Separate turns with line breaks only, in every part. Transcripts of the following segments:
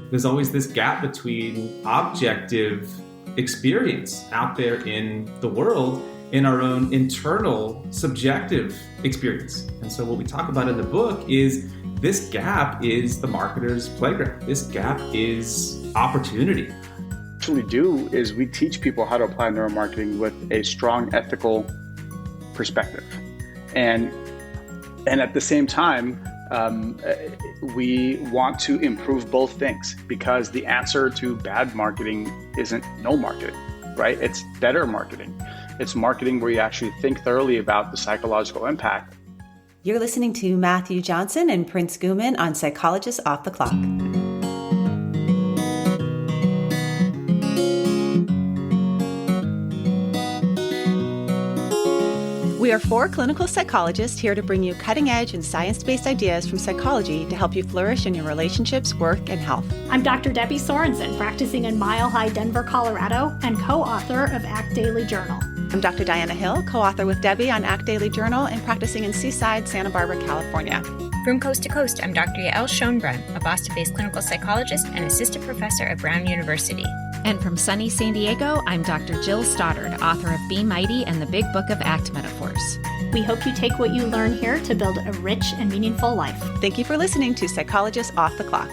there's always this gap between objective experience out there in the world and our own internal subjective experience. And so what we talk about in the book is this gap is the marketer's playground. This gap is opportunity.
What we do is we teach people how to apply neuromarketing with a strong ethical perspective. And at the same time, we want to improve both things, because the answer to bad marketing isn't no marketing, right? It's better marketing. It's marketing where you actually think thoroughly about the psychological impact.
You're listening to Matthew Johnson and Prince Ghuman on Psychologists Off the Clock. We are four clinical psychologists here to bring you cutting-edge and science-based ideas from psychology to help you flourish in your relationships, work, and health.
I'm Dr. Debbie Sorensen, practicing in Mile High, Denver, Colorado, and co-author of Act Daily Journal.
I'm Dr. Diana Hill, co-author with Debbie on Act Daily Journal and practicing in Seaside, Santa Barbara, California.
From coast to coast, I'm Dr. Yael Schonbrun, a Boston-based clinical psychologist and assistant professor at Brown University.
And from sunny San Diego, I'm Dr. Jill Stoddard, author of Be Mighty and the Big Book of Act Metaphors.
We hope you take what you learn here to build a rich and meaningful life.
Thank you for listening to Psychologists Off the Clock.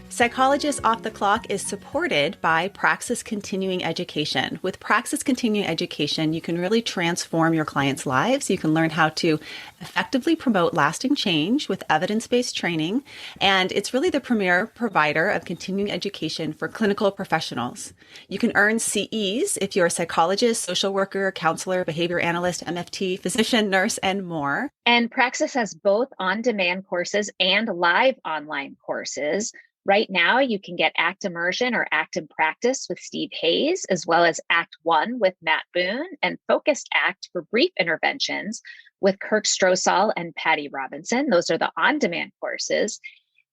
Psychologists Off the Clock is supported by Praxis Continuing Education. With Praxis Continuing Education, you can really transform your clients' lives. You can learn how to effectively promote lasting change with evidence-based training. And it's really the premier provider of continuing education for clinical professionals. You can earn CEs if you're a psychologist, social worker, counselor, behavior analyst, MFT, physician, nurse, and more.
And Praxis has both on-demand courses and live online courses. Right now, you can get Act Immersion or Act in Practice with Steve Hayes, as well as Act 1 with Matt Boone, and Focused Act for brief interventions with Kirk Strosahl and Patty Robinson. Those are the on-demand courses.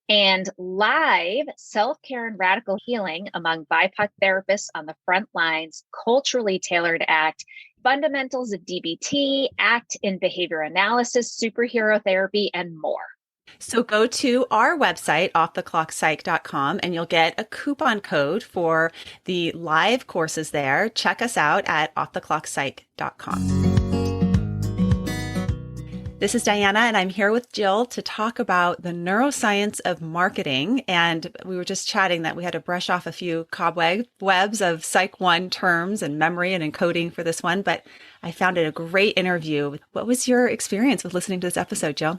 And live self-care and radical healing among BIPOC therapists on the front lines, culturally tailored ACT, fundamentals of DBT, ACT in behavior analysis, superhero therapy, and more.
So go to our website, offtheclockpsych.com, and you'll get a coupon code for the live courses there. Check us out at offtheclockpsych.com. This is Diana, and I'm here with Jill to talk about the neuroscience of marketing. And we were just chatting that we had to brush off a few cobwebs of Psych 1 terms and memory and encoding for this one, but I found it a great interview. What was your experience with listening to this episode, Jill?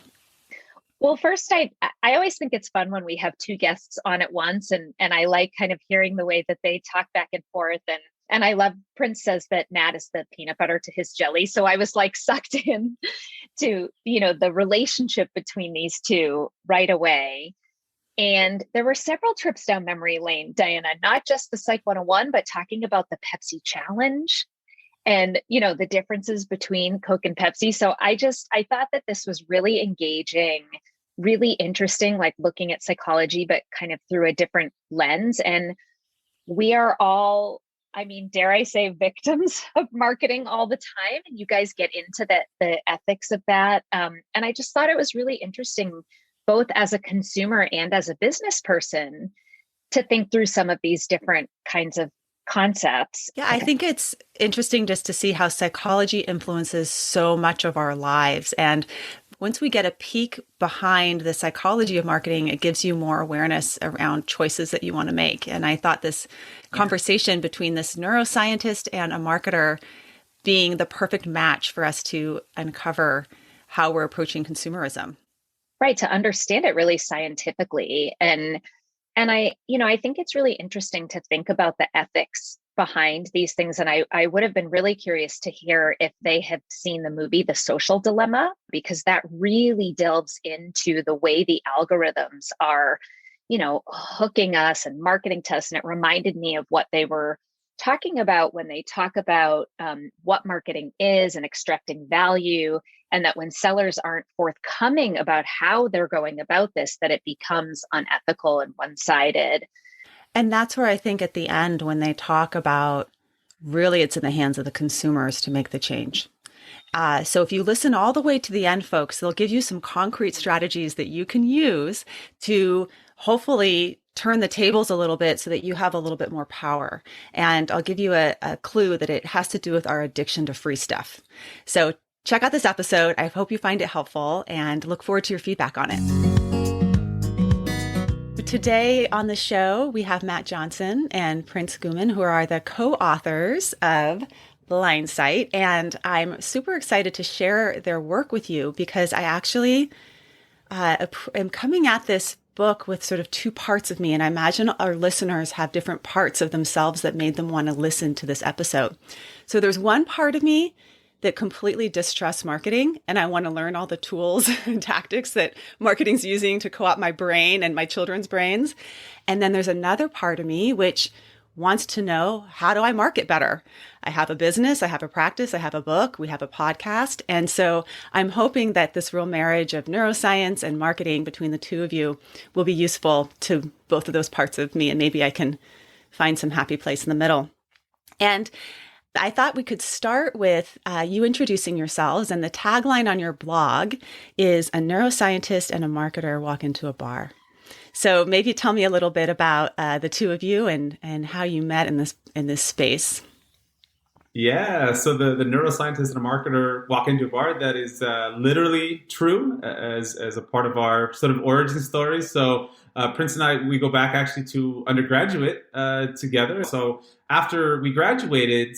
Well, first, I always think it's fun when we have two guests on at once, and I like kind of hearing the way that they talk back and forth. And I love Prince says that Matt is the peanut butter to his jelly. So I was like sucked in to, the relationship between these two right away. And there were several trips down memory lane, Diana, not just the Psych 101, but talking about the Pepsi challenge and, the differences between Coke and Pepsi. So I thought that this was really engaging, really interesting, like looking at psychology, but kind of through a different lens. And we are all, dare I say, victims of marketing all the time. And you guys get into the ethics of that. And I just thought it was really interesting, both as a consumer and as a business person, to think through some of these different kinds of concepts.
Yeah, I think it's interesting just to see how psychology influences so much of our lives. And once we get a peek behind the psychology of marketing, it gives you more awareness around choices that you want to make. And I thought this conversation between this neuroscientist and a marketer being the perfect match for us to uncover how we're approaching consumerism.
Right, to understand it really scientifically. And I think it's really interesting to think about the ethics behind these things. And I would have been really curious to hear if they have seen the movie The Social Dilemma, because that really delves into the way the algorithms are, hooking us and marketing to us. And it reminded me of what they were talking about when they talk about what marketing is and extracting value, and that when sellers aren't forthcoming about how they're going about this, that it becomes unethical and one-sided.
And that's where I think at the end, when they talk about really it's in the hands of the consumers to make the change. So if you listen all the way to the end, folks, they'll give you some concrete strategies that you can use to hopefully turn the tables a little bit so that you have a little bit more power. And I'll give you a clue that it has to do with our addiction to free stuff. So check out this episode. I hope you find it helpful and look forward to your feedback on it. Today on the show, we have Matt Johnson and Prince Ghuman, who are the co-authors of Blindsight. And I'm super excited to share their work with you because I actually am coming at this book with sort of two parts of me. And I imagine our listeners have different parts of themselves that made them want to listen to this episode. So there's one part of me that completely distrusts marketing. And I want to learn all the tools and tactics that marketing's using to co-opt my brain and my children's brains. And then there's another part of me which wants to know, how do I market better? I have a business, I have a practice, I have a book, we have a podcast. And so I'm hoping that this real marriage of neuroscience and marketing between the two of you will be useful to both of those parts of me. And maybe I can find some happy place in the middle. And I thought we could start with you introducing yourselves. And the tagline on your blog is "A neuroscientist and a marketer walk into a bar." So maybe tell me a little bit about the two of you and how you met in this space.
Yeah, so the neuroscientist and a marketer walk into a bar, that is literally true as a part of our sort of origin story. So Prince and I, we go back actually to undergraduate together. So after we graduated,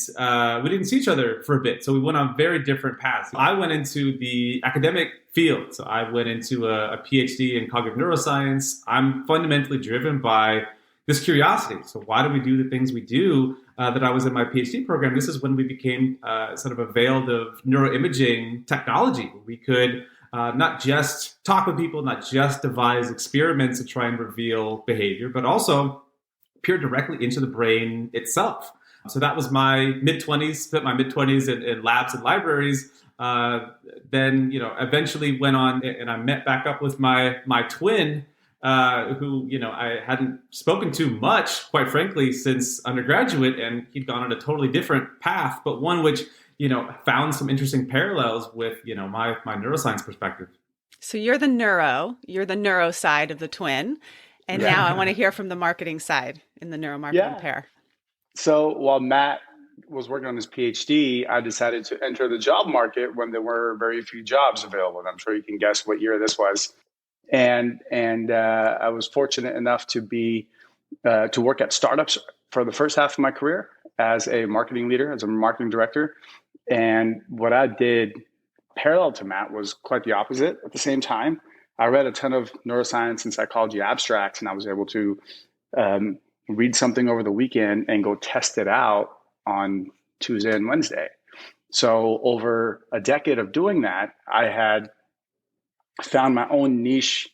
we didn't see each other for a bit. So we went on very different paths. I went into the academic field. So I went into a PhD in cognitive neuroscience. I'm fundamentally driven by this curiosity. So why do we do the things we do? That I was in my PhD program, this is when we became sort of availed of neuroimaging technology. We could not just talk with people, not just devise experiments to try and reveal behavior, but also peer directly into the brain itself. So that was my mid-20s, spent my mid-20s in labs and libraries. Then, eventually went on and I met back up with my twin, who, I hadn't spoken to much, quite frankly, since undergraduate, and he'd gone on a totally different path, but one which, found some interesting parallels with, my neuroscience perspective.
So you're the neuro side of the twin. And now I want to hear from the marketing side in the neuromarketing pair.
So while Matt was working on his PhD, I decided to enter the job market when there were very few jobs available. And I'm sure you can guess what year this was. And I was fortunate enough to work at startups for the first half of my career as a marketing leader, as a marketing director. And what I did parallel to Matt was quite the opposite. At the same time, I read a ton of neuroscience and psychology abstracts, and I was able to read something over the weekend and go test it out on Tuesday and Wednesday. So over a decade of doing that, I had found my own niche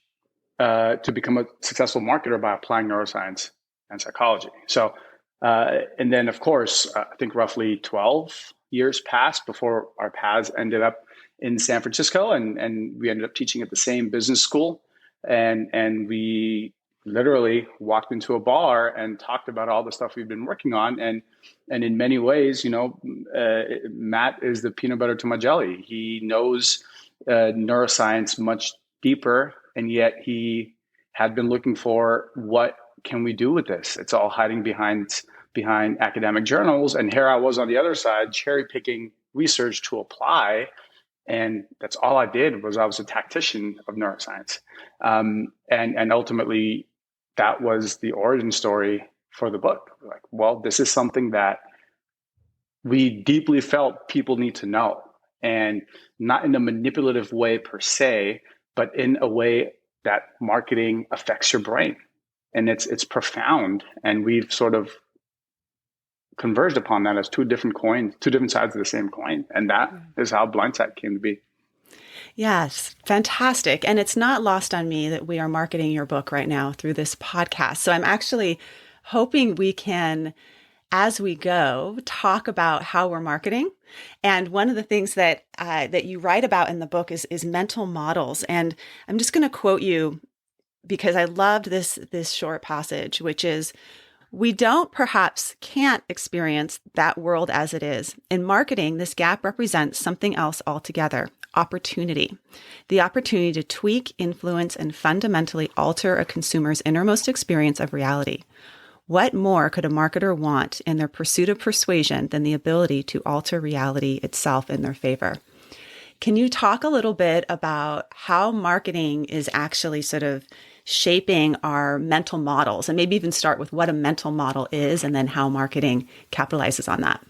to become a successful marketer by applying neuroscience and psychology. So, and then of course, I think roughly 12 years passed before our paths ended up in San Francisco, and we ended up teaching at the same business school. And we literally walked into a bar and talked about all the stuff we've been working on. And in many ways, Matt is the peanut butter to my jelly. He knows neuroscience much deeper, and yet he had been looking for, what can we do with this? It's all hiding behind academic journals, and here I was on the other side, cherry picking research to apply, and that's all I did. I was a tactician of neuroscience, and ultimately that was the origin story for the book. Like, well, this is something that we deeply felt people need to know. And not in a manipulative way per se, but in a way that marketing affects your brain. And it's profound. And we've sort of converged upon that as two different sides of the same coin. And that is how Blindsight came to be.
Yes, fantastic. And it's not lost on me that we are marketing your book right now through this podcast. So I'm actually hoping we can, as we go, talk about how we're marketing. And one of the things that you write about in the book is mental models. And I'm just going to quote you because I loved this short passage, which is, We can't experience that world as it is. In marketing, this gap represents something else altogether: opportunity. The opportunity to tweak, influence, and fundamentally alter a consumer's innermost experience of reality. What more could a marketer want in their pursuit of persuasion than the ability to alter reality itself in their favor? Can you talk a little bit about how marketing is actually sort of shaping our mental models, and maybe even start with what a mental model is and then how marketing capitalizes on that?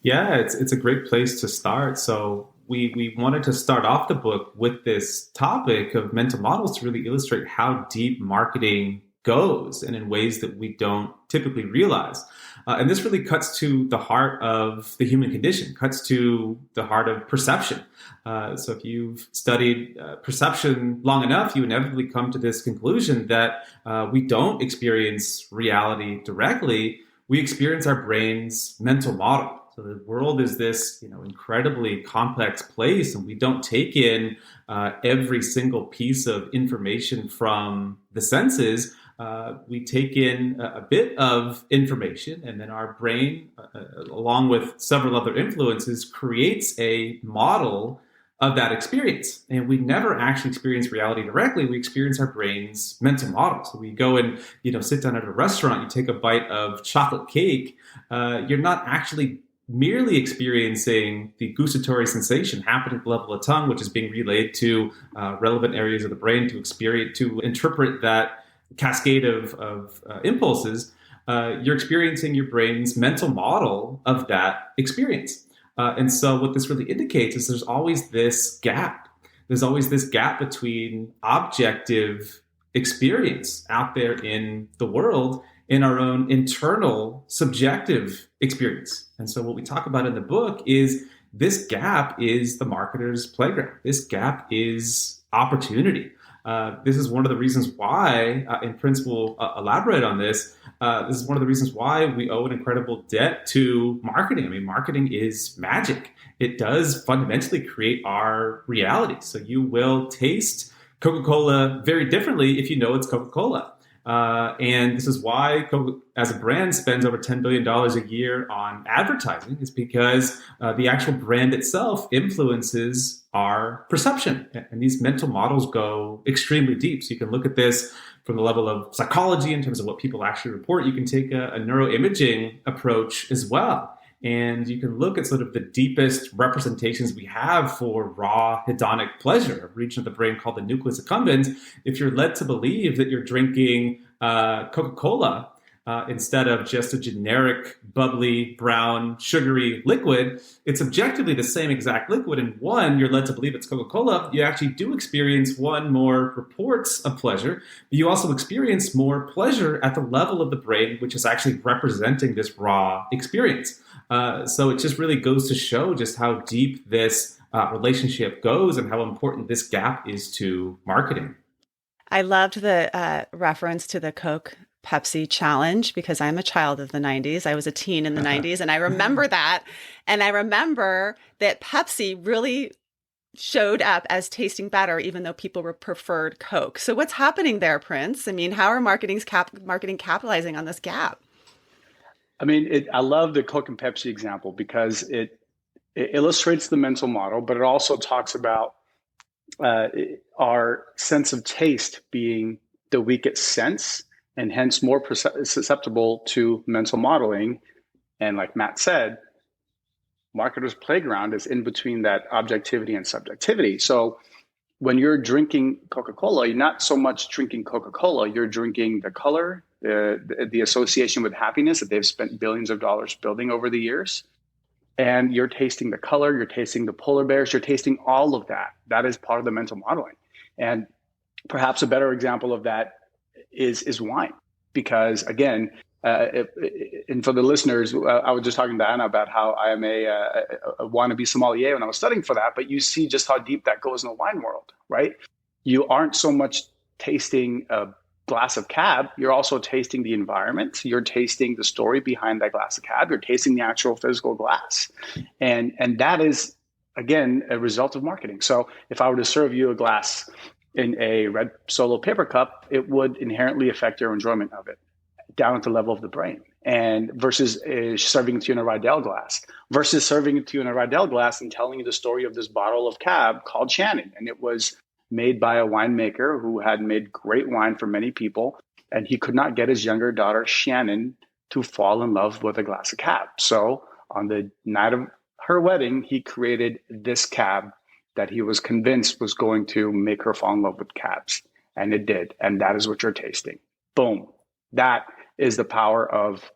Yeah, it's a great place to start. So we wanted to start off the book with this topic of mental models to really illustrate how deep marketing goes and in ways that we don't typically realize. And this really cuts to the heart of the human condition, cuts to the heart of perception. So if you've studied perception long enough, you inevitably come to this conclusion that we don't experience reality directly. We experience our brain's mental model. So the world is this, incredibly complex place, and we don't take in every single piece of information from the senses. We take in a bit of information, and then our brain, along with several other influences, creates a model of that experience. And we never actually experience reality directly. We experience our brain's mental model. So we go and, sit down at a restaurant, you take a bite of chocolate cake. You're not actually merely experiencing the gustatory sensation happening at the level of tongue, which is being relayed to relevant areas of the brain to interpret that cascade of impulses. You're experiencing your brain's mental model of that experience. And so what this really indicates is there's always this gap. There's always this gap between objective experience out there in the world and our own internal subjective experience. And so what we talk about in the book is this gap is the marketer's playground. This gap is opportunity. This is one of the reasons why, and Prince will elaborate on this, this is one of the reasons why we owe an incredible debt to marketing. I mean, marketing is magic. It does fundamentally create our reality. So you will taste Coca-Cola very differently if you know it's Coca-Cola. And this is why Coca, as a brand, spends over $10 billion a year on advertising, is because the actual brand itself influences our perception. And these mental models go extremely deep. So you can look at this from the level of psychology in terms of what people actually report. You can take a neuroimaging approach as well. And you can look at sort of the deepest representations we have for raw hedonic pleasure, a region of the brain called the nucleus accumbens. If you're led to believe that you're drinking Coca-Cola instead of just a generic, bubbly, brown, sugary liquid, it's objectively the same exact liquid. And one, you're led to believe it's Coca-Cola. You actually do experience one more reports of pleasure, but you also experience more pleasure at the level of the brain, which is actually representing this raw experience. So it just really goes to show just how deep this relationship goes and how important this gap is to marketing.
I loved the reference to the Coke Pepsi challenge because I'm a child of the 90s. I was a teen in the 90s, and I remember that. And I remember that Pepsi really showed up as tasting better, even though people preferred Coke. So what's happening there, Prince? I mean, how are marketing capitalizing on this gap?
I mean, I love the Coke and Pepsi example because it illustrates the mental model, but it also talks about our sense of taste being the weakest sense and hence more susceptible to mental modeling. And like Matt said, marketer's playground is in between that objectivity and subjectivity. So when you're drinking Coca-Cola, you're not so much drinking Coca-Cola, you're drinking the color, the association with happiness that they've spent billions of dollars building over the years. And you're tasting the color, you're tasting the polar bears, you're tasting all of that. That is part of the mental modeling. And perhaps a better example of that is wine. Because again, and for the listeners, I was just talking to Anna about how I am a wannabe sommelier when I was studying for that, but you see just how deep that goes in the wine world, right? You aren't so much tasting a glass of cab, you're also tasting the environment, you're tasting the story behind that glass of cab, you're tasting the actual physical glass. And that is, again, a result of marketing. So if I were to serve you a glass in a red Solo paper cup, it would inherently affect your enjoyment of it. down at the level of the brain, and versus serving it to you in a Riedel glass, versus serving it to you in a Riedel glass and telling you the story of this bottle of Cab called Shannon. And it was made by a winemaker who had made great wine for many people. And he could not get his younger daughter, Shannon, to fall in love with a glass of Cab. So on the night of her wedding, he created this Cab that he was convinced was going to make her fall in love with Cabs. And it did. And that is what you're tasting. Boom. That is the power of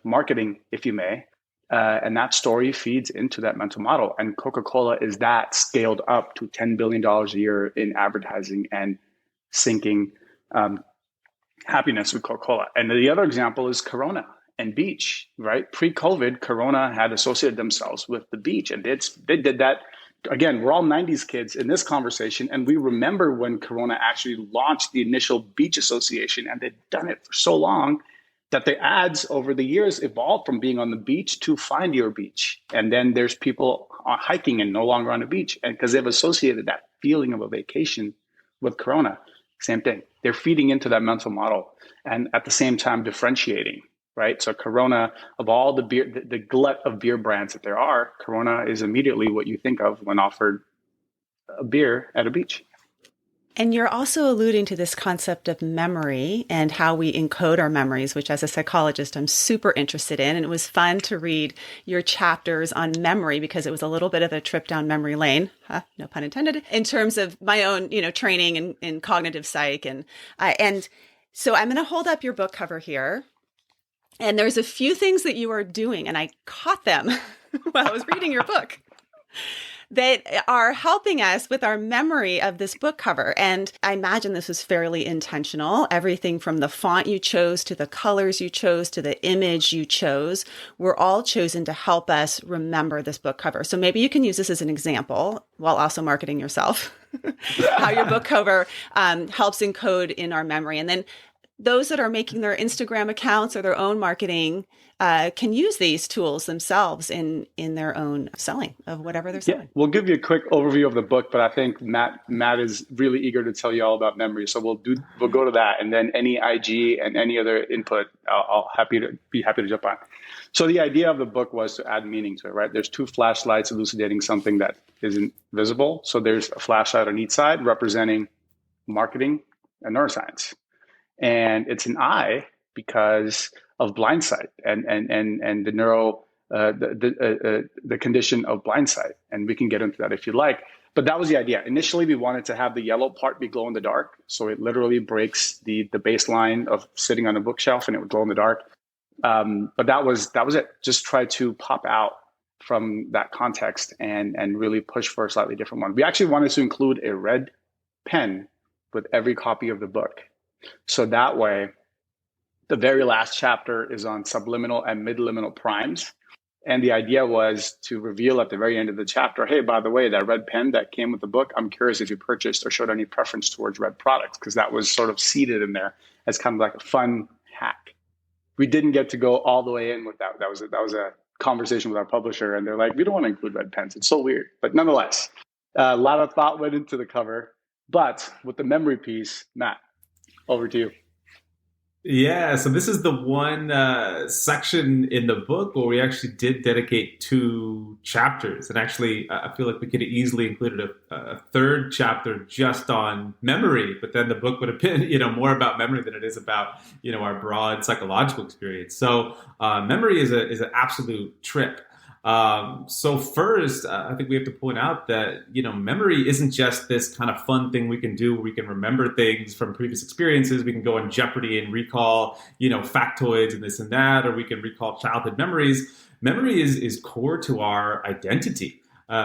marketing, if you may. And that story feeds into that mental model. And Coca-Cola is that scaled up to $10 billion a year in advertising and sinking happiness with Coca-Cola. And the other example is Corona and beach, right? Pre-COVID, Corona had associated themselves with the beach. And they did that. Again, we're all 90s kids in this conversation. And we remember when Corona actually launched the initial beach association, and they'd done it for so long that the ads over the years evolved from being on the beach to find your beach. And then there's people hiking and no longer on the beach. And because they've associated that feeling of a vacation with Corona, same thing. They're feeding into that mental model and at the same time differentiating, right? So Corona, of all the beer, the glut of beer brands that there are, Corona is immediately what you think of when offered a beer at a beach.
And you're also alluding to this concept of memory and how we encode our memories, which as a psychologist, I'm super interested in. And it was fun to read your chapters on memory because it was a little bit of a trip down memory lane, no pun intended, in terms of my own, training in cognitive psych. And so I'm going to hold up your book cover here. And there's a few things that you are doing, and I caught them while I was reading your book, that are helping us with our memory of this book cover. And I imagine this was fairly intentional. Everything from the font you chose to the colors you chose to the image you chose were all chosen to help us remember this book cover. So maybe you can use this as an example while also marketing yourself, how your book cover helps encode in our memory. And then those that are making their Instagram accounts or their own marketing can use these tools themselves in their own selling of whatever they're selling.
Yeah, we'll give you a quick overview of the book, but I think Matt is really eager to tell you all about memory. So we'll go to that, and then any IG and any other input, I'll be happy to jump on. So the idea of the book was to add meaning to it, right? There's two flashlights elucidating something that isn't visible. So there's a flashlight on each side representing marketing and neuroscience. And it's an eye because of Blindsight and the neuro the condition of Blindsight, and we can get into that if you like. But that was the idea. Initially, we wanted to have the yellow part be glow in the dark, so it literally breaks the baseline of sitting on a bookshelf, and it would glow in the dark. But that was it. Just try to pop out from that context and really push for a slightly different one. We actually wanted to include a red pen with every copy of the book. So that way, the very last chapter is on subliminal and midliminal primes. And the idea was to reveal at the very end of the chapter, hey, by the way, that red pen that came with the book, I'm curious if you purchased or showed any preference towards red products, because that was sort of seeded in there as kind of like a fun hack. We didn't get to go all the way in with that. That was a conversation with our publisher, and they're like, we don't want to include red pens. It's so weird. But nonetheless, a lot of thought went into the cover. But with the memory piece, Matt, over to you.
Yeah, so this is the one section in the book where we actually did dedicate 2 chapters. And actually, I feel like we could have easily included a third chapter just on memory, but then the book would have been, more about memory than it is about, our broad psychological experience. So memory is an absolute trip. So first, I think we have to point out that, memory isn't just this kind of fun thing we can do where we can remember things from previous experiences. We can go on Jeopardy and recall, factoids and this and that, or we can recall childhood memories. Memory is core to our identity.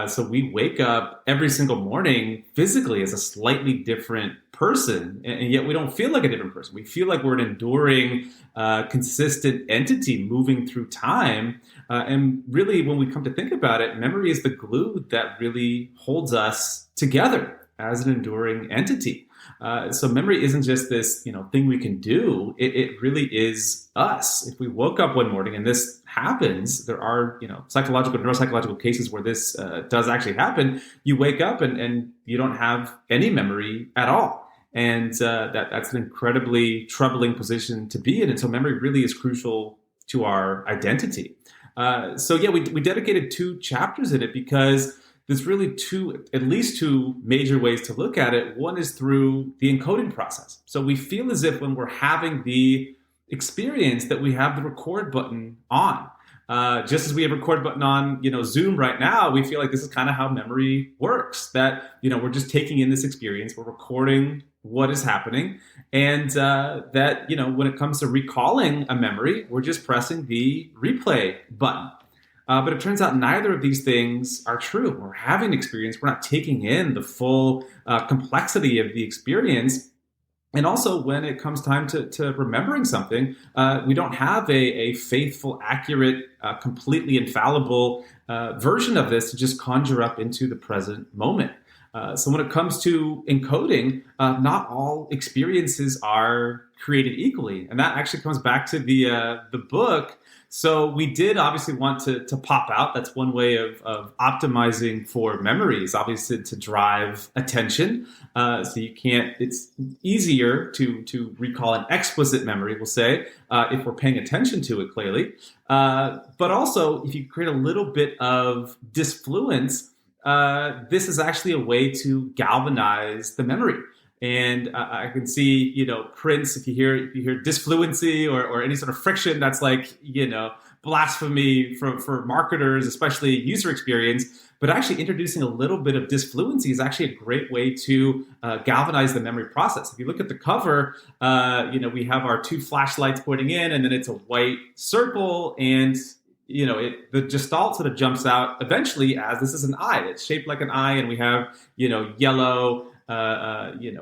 So we wake up every single morning physically as a slightly different person, and yet we don't feel like a different person. We feel like we're an enduring, consistent entity moving through time. And really, when we come to think about it, memory is the glue that really holds us together as an enduring entity. So memory isn't just this, thing we can do. It really is us. If we woke up one morning and this happens, there are, neuropsychological cases where this does actually happen. You wake up and you don't have any memory at all. And that's an incredibly troubling position to be in. And so memory really is crucial to our identity. We dedicated 2 chapters in it because there's really at least two major ways to look at it. One is through the encoding process. So we feel as if when we're having the experience that we have the record button on. Just as we have a record button on, Zoom right now, we feel like this is kind of how memory works. That, we're just taking in this experience, we're recording what is happening, and that, when it comes to recalling a memory, we're just pressing the replay button. But it turns out neither of these things are true. We're having an experience, we're not taking in the full complexity of the experience. And also, when it comes time to remembering something, we don't have a faithful, accurate, completely infallible version of this to just conjure up into the present moment. So when it comes to encoding, not all experiences are created equally. And that actually comes back to the book. So we did obviously want to pop out. That's one way of optimizing for memories, obviously to drive attention. So it's easier to recall an explicit memory, we'll say, if we're paying attention to it clearly. But also, if you create a little bit of disfluence, this is actually a way to galvanize the memory. And I can see, Prince, if you hear disfluency or any sort of friction, that's like, blasphemy for marketers, especially user experience. But actually introducing a little bit of disfluency is actually a great way to galvanize the memory process. If you look at the cover, we have our 2 flashlights pointing in, and then it's a white circle, and the gestalt sort of jumps out eventually as this is an eye. It's shaped like an eye, and we have yellow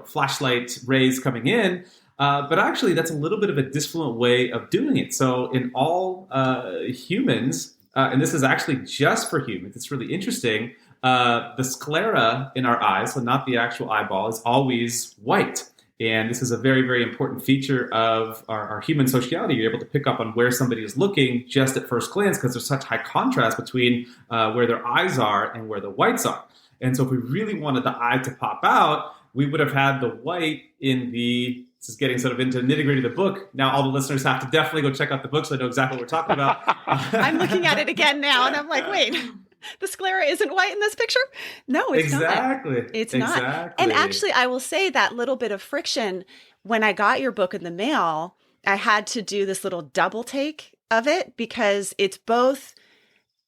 flashlight rays coming in. But actually, that's a little bit of a disfluent way of doing it. So in all humans, and this is actually just for humans, it's really interesting, the sclera in our eyes, so not the actual eyeball, is always white. And this is a very, very important feature of our human sociality. You're able to pick up on where somebody is looking just at first glance because there's such high contrast between where their eyes are and where the whites are. And so if we really wanted the eye to pop out, we would have had the white in this is getting sort of into nitty-gritty of the book. Now all the listeners have to definitely go check out the book so they know exactly what we're talking about.
I'm looking at it again now and I'm like, wait, the sclera isn't white in this picture? No, it's not. It's not. And actually, I will say that little bit of friction, when I got your book in the mail, I had to do this little double take of it because it's both.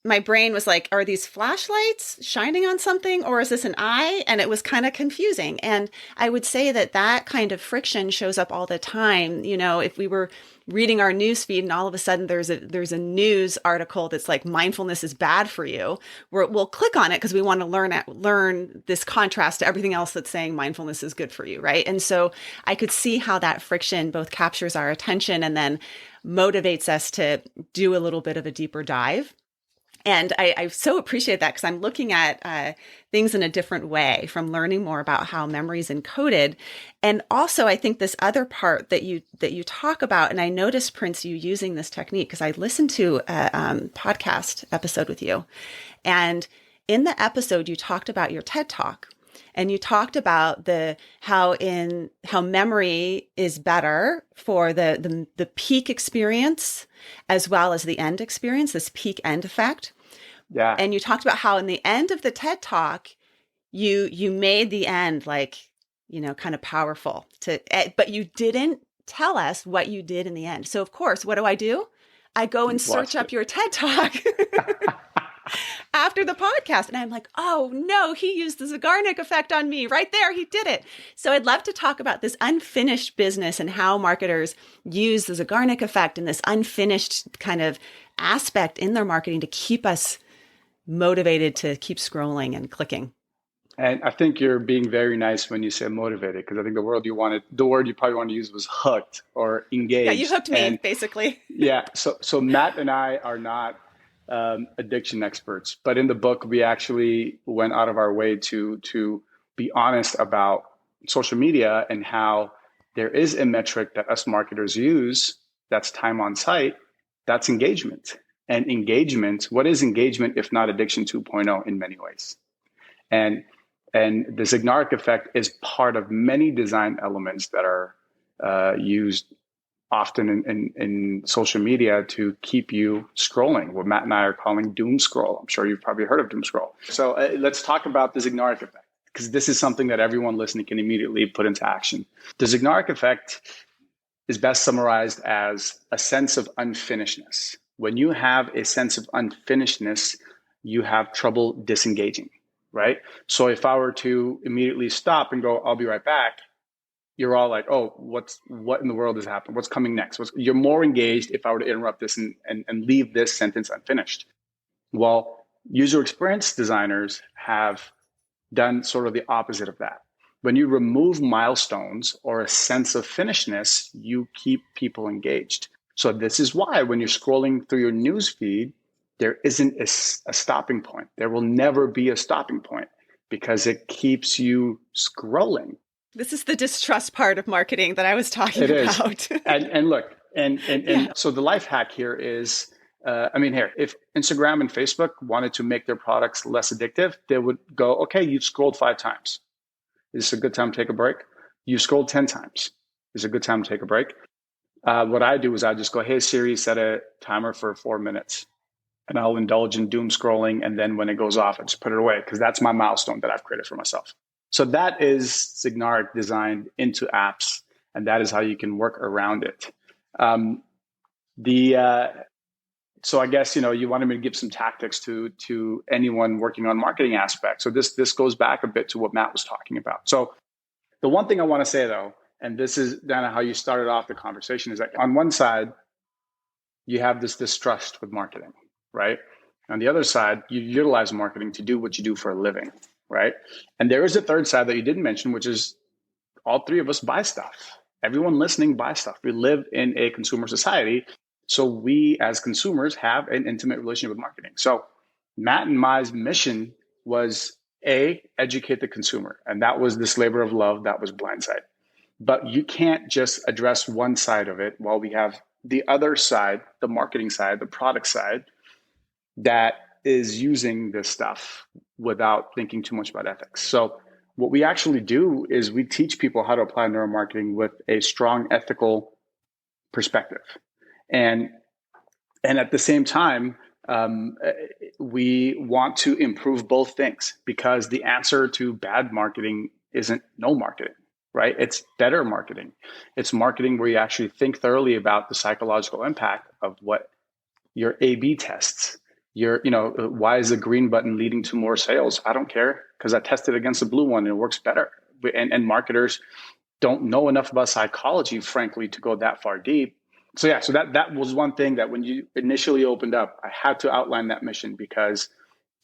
My brain was like, are these flashlights shining on something or is this an eye? And it was kind of confusing. And I would say that kind of friction shows up all the time. If we were reading our news feed and all of a sudden there's a news article that's like mindfulness is bad for you, we'll click on it because we want to learn this contrast to everything else that's saying mindfulness is good for you, right? And so I could see how that friction both captures our attention and then motivates us to do a little bit of a deeper dive. And I so appreciate that because I'm looking at things in a different way from learning more about how memory is encoded. And also, I think this other part that you talk about, and I noticed, Prince, you using this technique because I listened to a podcast episode with you. And in the episode, you talked about your TED Talk. And you talked about how memory is better for the peak experience as well as the end experience, this peak end effect.
Yeah.
And you talked about how in the end of the TED Talk, you made the end kind of powerful but you didn't tell us what you did in the end. So of course, what do? I go and search up your TED Talk. After the podcast. And I'm like, oh no, he used the Zeigarnik effect on me right there. He did it. So I'd love to talk about this unfinished business and how marketers use the Zeigarnik effect and this unfinished kind of aspect in their marketing to keep us motivated to keep scrolling and clicking.
And I think you're being very nice when you say motivated, because I think the word you probably wanted to use was hooked or engaged.
Yeah, you hooked me, basically.
Yeah. So Matt and I are not addiction experts, but in the book, we actually went out of our way to be honest about social media and how there is a metric that us marketers use. That's time on site. That's engagement. And engagement, what is engagement if not addiction 2.0 in many ways? And And the Zeigarnik effect is part of many design elements that are used often in social media to keep you scrolling, what Matt and I are calling doom scroll. I'm sure you've probably heard of doom scroll. So let's talk about the Zeigarnik effect, because this is something that everyone listening can immediately put into action. The Zeigarnik effect is best summarized as a sense of unfinishedness. When you have a sense of unfinishedness, you have trouble disengaging, right? So if I were to immediately stop and go, I'll be right back, you're all like, oh, what in the world is happening? What's coming next? You're more engaged if I were to interrupt this and leave this sentence unfinished. Well, user experience designers have done sort of the opposite of that. When you remove milestones or a sense of finishedness, you keep people engaged. So this is why when you're scrolling through your news feed, there isn't a stopping point. There will never be a stopping point because it keeps you scrolling.
This is the distrust part of marketing that I was talking about.
And look, so the life hack here is, if Instagram and Facebook wanted to make their products less addictive, they would go, okay, you've scrolled 5 times. Is this a good time to take a break? You scrolled 10 times. Is it a good time to take a break? What I do is I just go, hey, Siri, set a timer for 4 minutes. And I'll indulge in doom scrolling. And then when it goes off, I just put it away because that's my milestone that I've created for myself. So that is Zeigarnik designed into apps. And that is how you can work around it. So I guess, you wanted me to give some tactics to anyone working on marketing aspects. So this goes back a bit to what Matt was talking about. So the one thing I want to say, though, and this is kind of how you started off the conversation, is that on one side, you have this distrust with marketing, right? On the other side, you utilize marketing to do what you do for a living, right? And there is a third side that you didn't mention, which is all three of us buy stuff. Everyone listening buys stuff. We live in a consumer society. So we as consumers have an intimate relationship with marketing. So Matt and my mission was educate the consumer. And that was this labor of love. That was Blindsight. But you can't just address one side of it while we have the other side, the marketing side, the product side, that is using this stuff without thinking too much about ethics. So what we actually do is we teach people how to apply neuromarketing with a strong ethical perspective. And at the same time, we want to improve both things, because the answer to bad marketing isn't no marketing, right? It's better marketing. It's marketing where you actually think thoroughly about the psychological impact of what your A/B tests. Why is the green button leading to more sales? I don't care, because I tested against the blue one and it works better. And marketers don't know enough about psychology, frankly, to go that far deep. So that was one thing that when you initially opened up, I had to outline that mission, because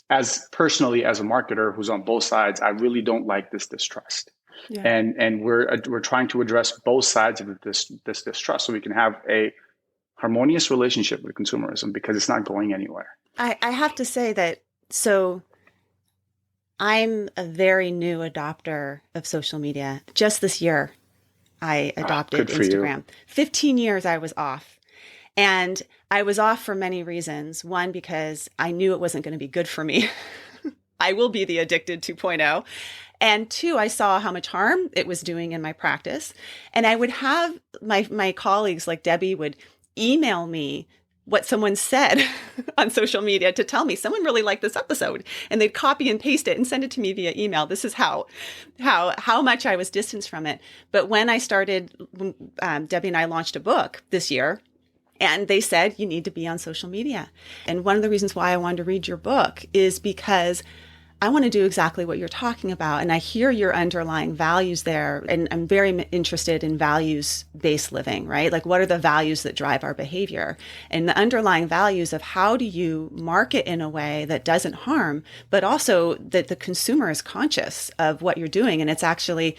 as personally as a marketer who's on both sides, I really don't like this distrust. Yeah. And we're trying to address both sides of this distrust so we can have a harmonious relationship with consumerism, because it's not going anywhere.
I have to say that, so I'm a very new adopter of social media. Just this year, I adopted Instagram. 15 years I was off. And I was off for many reasons. One, because I knew it wasn't going to be good for me. I will be the addicted 2.0. And two, I saw how much harm it was doing in my practice. And I would have my colleagues like Debbie would email me what someone said on social media to tell me someone really liked this episode, and they'd copy and paste it and send it to me via email. This is how much I was distanced from it. But when I started, Debbie and I launched a book this year, and they said, you need to be on social media. And one of the reasons why I wanted to read your book is because I want to do exactly what you're talking about. And I hear your underlying values there. And I'm very interested in values-based living, right? Like, what are the values that drive our behavior? And the underlying values of how do you market in a way that doesn't harm, but also that the consumer is conscious of what you're doing. And it's actually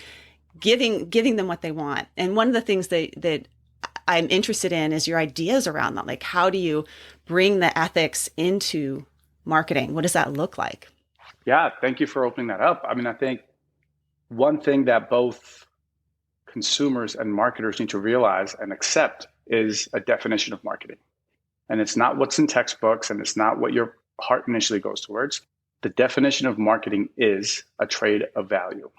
giving them what they want. And one of the things that I'm interested in is your ideas around that. Like, how do you bring the ethics into marketing? What does that look like?
Yeah, thank you for opening that up. I mean, I think one thing that both consumers and marketers need to realize and accept is a definition of marketing. And it's not what's in textbooks, and it's not what your heart initially goes towards. The definition of marketing is a trade of value.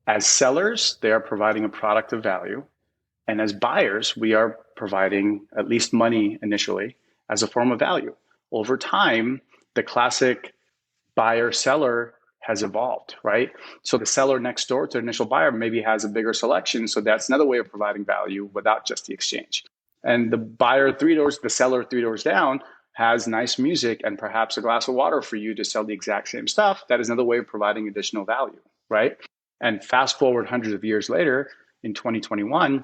As sellers, they are providing a product of value. And as buyers, we are providing at least money initially as a form of value. Over time, the classic buyer-seller has evolved, right? So the seller next door to the initial buyer maybe has a bigger selection. So that's another way of providing value without just the exchange. And the seller 3 doors down has nice music and perhaps a glass of water for you to sell the exact same stuff. That is another way of providing additional value, right? And fast forward hundreds of years later, in 2021,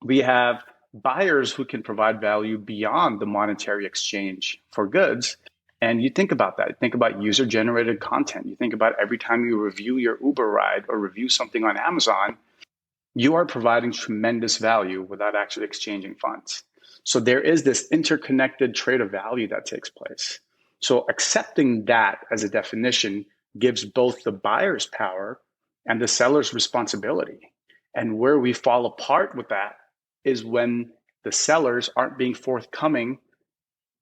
we have buyers who can provide value beyond the monetary exchange for goods. And you think about that. Think about user-generated content. You think about every time you review your Uber ride or review something on Amazon, you are providing tremendous value without actually exchanging funds. So there is this interconnected trade of value that takes place. So accepting that as a definition gives both the buyer's power and the seller's responsibility. And where we fall apart with that is when the sellers aren't being forthcoming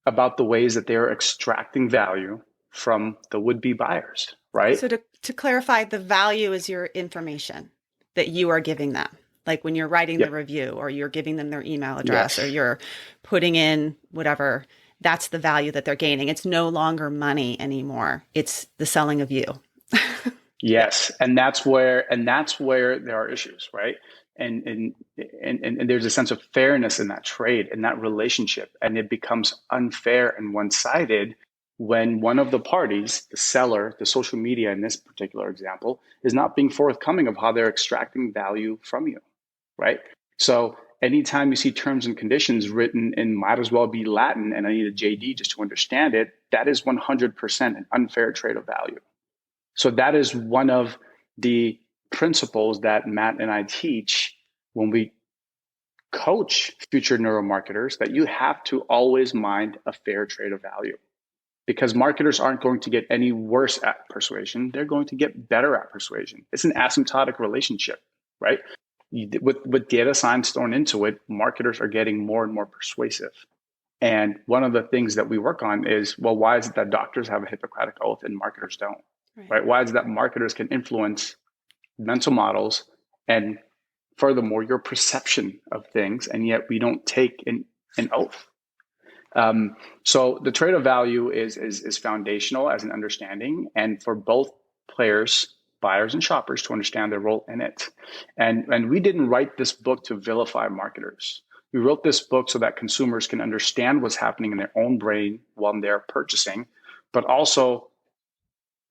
about the ways that they're extracting value from the would-be buyers, right?
So to clarify, the value is your information that you are giving them. Like when you're writing the review or you're giving them their email address or you're putting in whatever, that's the value that they're gaining. It's no longer money anymore. It's the selling of you.
Yes. And that's where there are issues, right? And there's a sense of fairness in that trade, in that relationship. And it becomes unfair and one-sided when one of the parties, the seller, the social media in this particular example, is not being forthcoming of how they're extracting value from you, right? So anytime you see terms and conditions written in might as well be Latin and I need a JD just to understand it, that is 100% an unfair trade of value. So that is one of the principles that Matt and I teach when we coach future neuromarketers, that you have to always mind a fair trade of value, because marketers aren't going to get any worse at persuasion. They're going to get better at persuasion. It's an asymptotic relationship, right? With data science thrown into it, marketers are getting more and more persuasive. And one of the things that we work on is, well, why is it that doctors have a Hippocratic oath and marketers don't? Right? Why is it that marketers can influence mental models and furthermore your perception of things, and yet we don't take an oath? So the trade of value is foundational as an understanding, and for both players, buyers and shoppers, to understand their role in it. And we didn't write this book to vilify marketers. We wrote this book so that consumers can understand what's happening in their own brain while they're purchasing, but also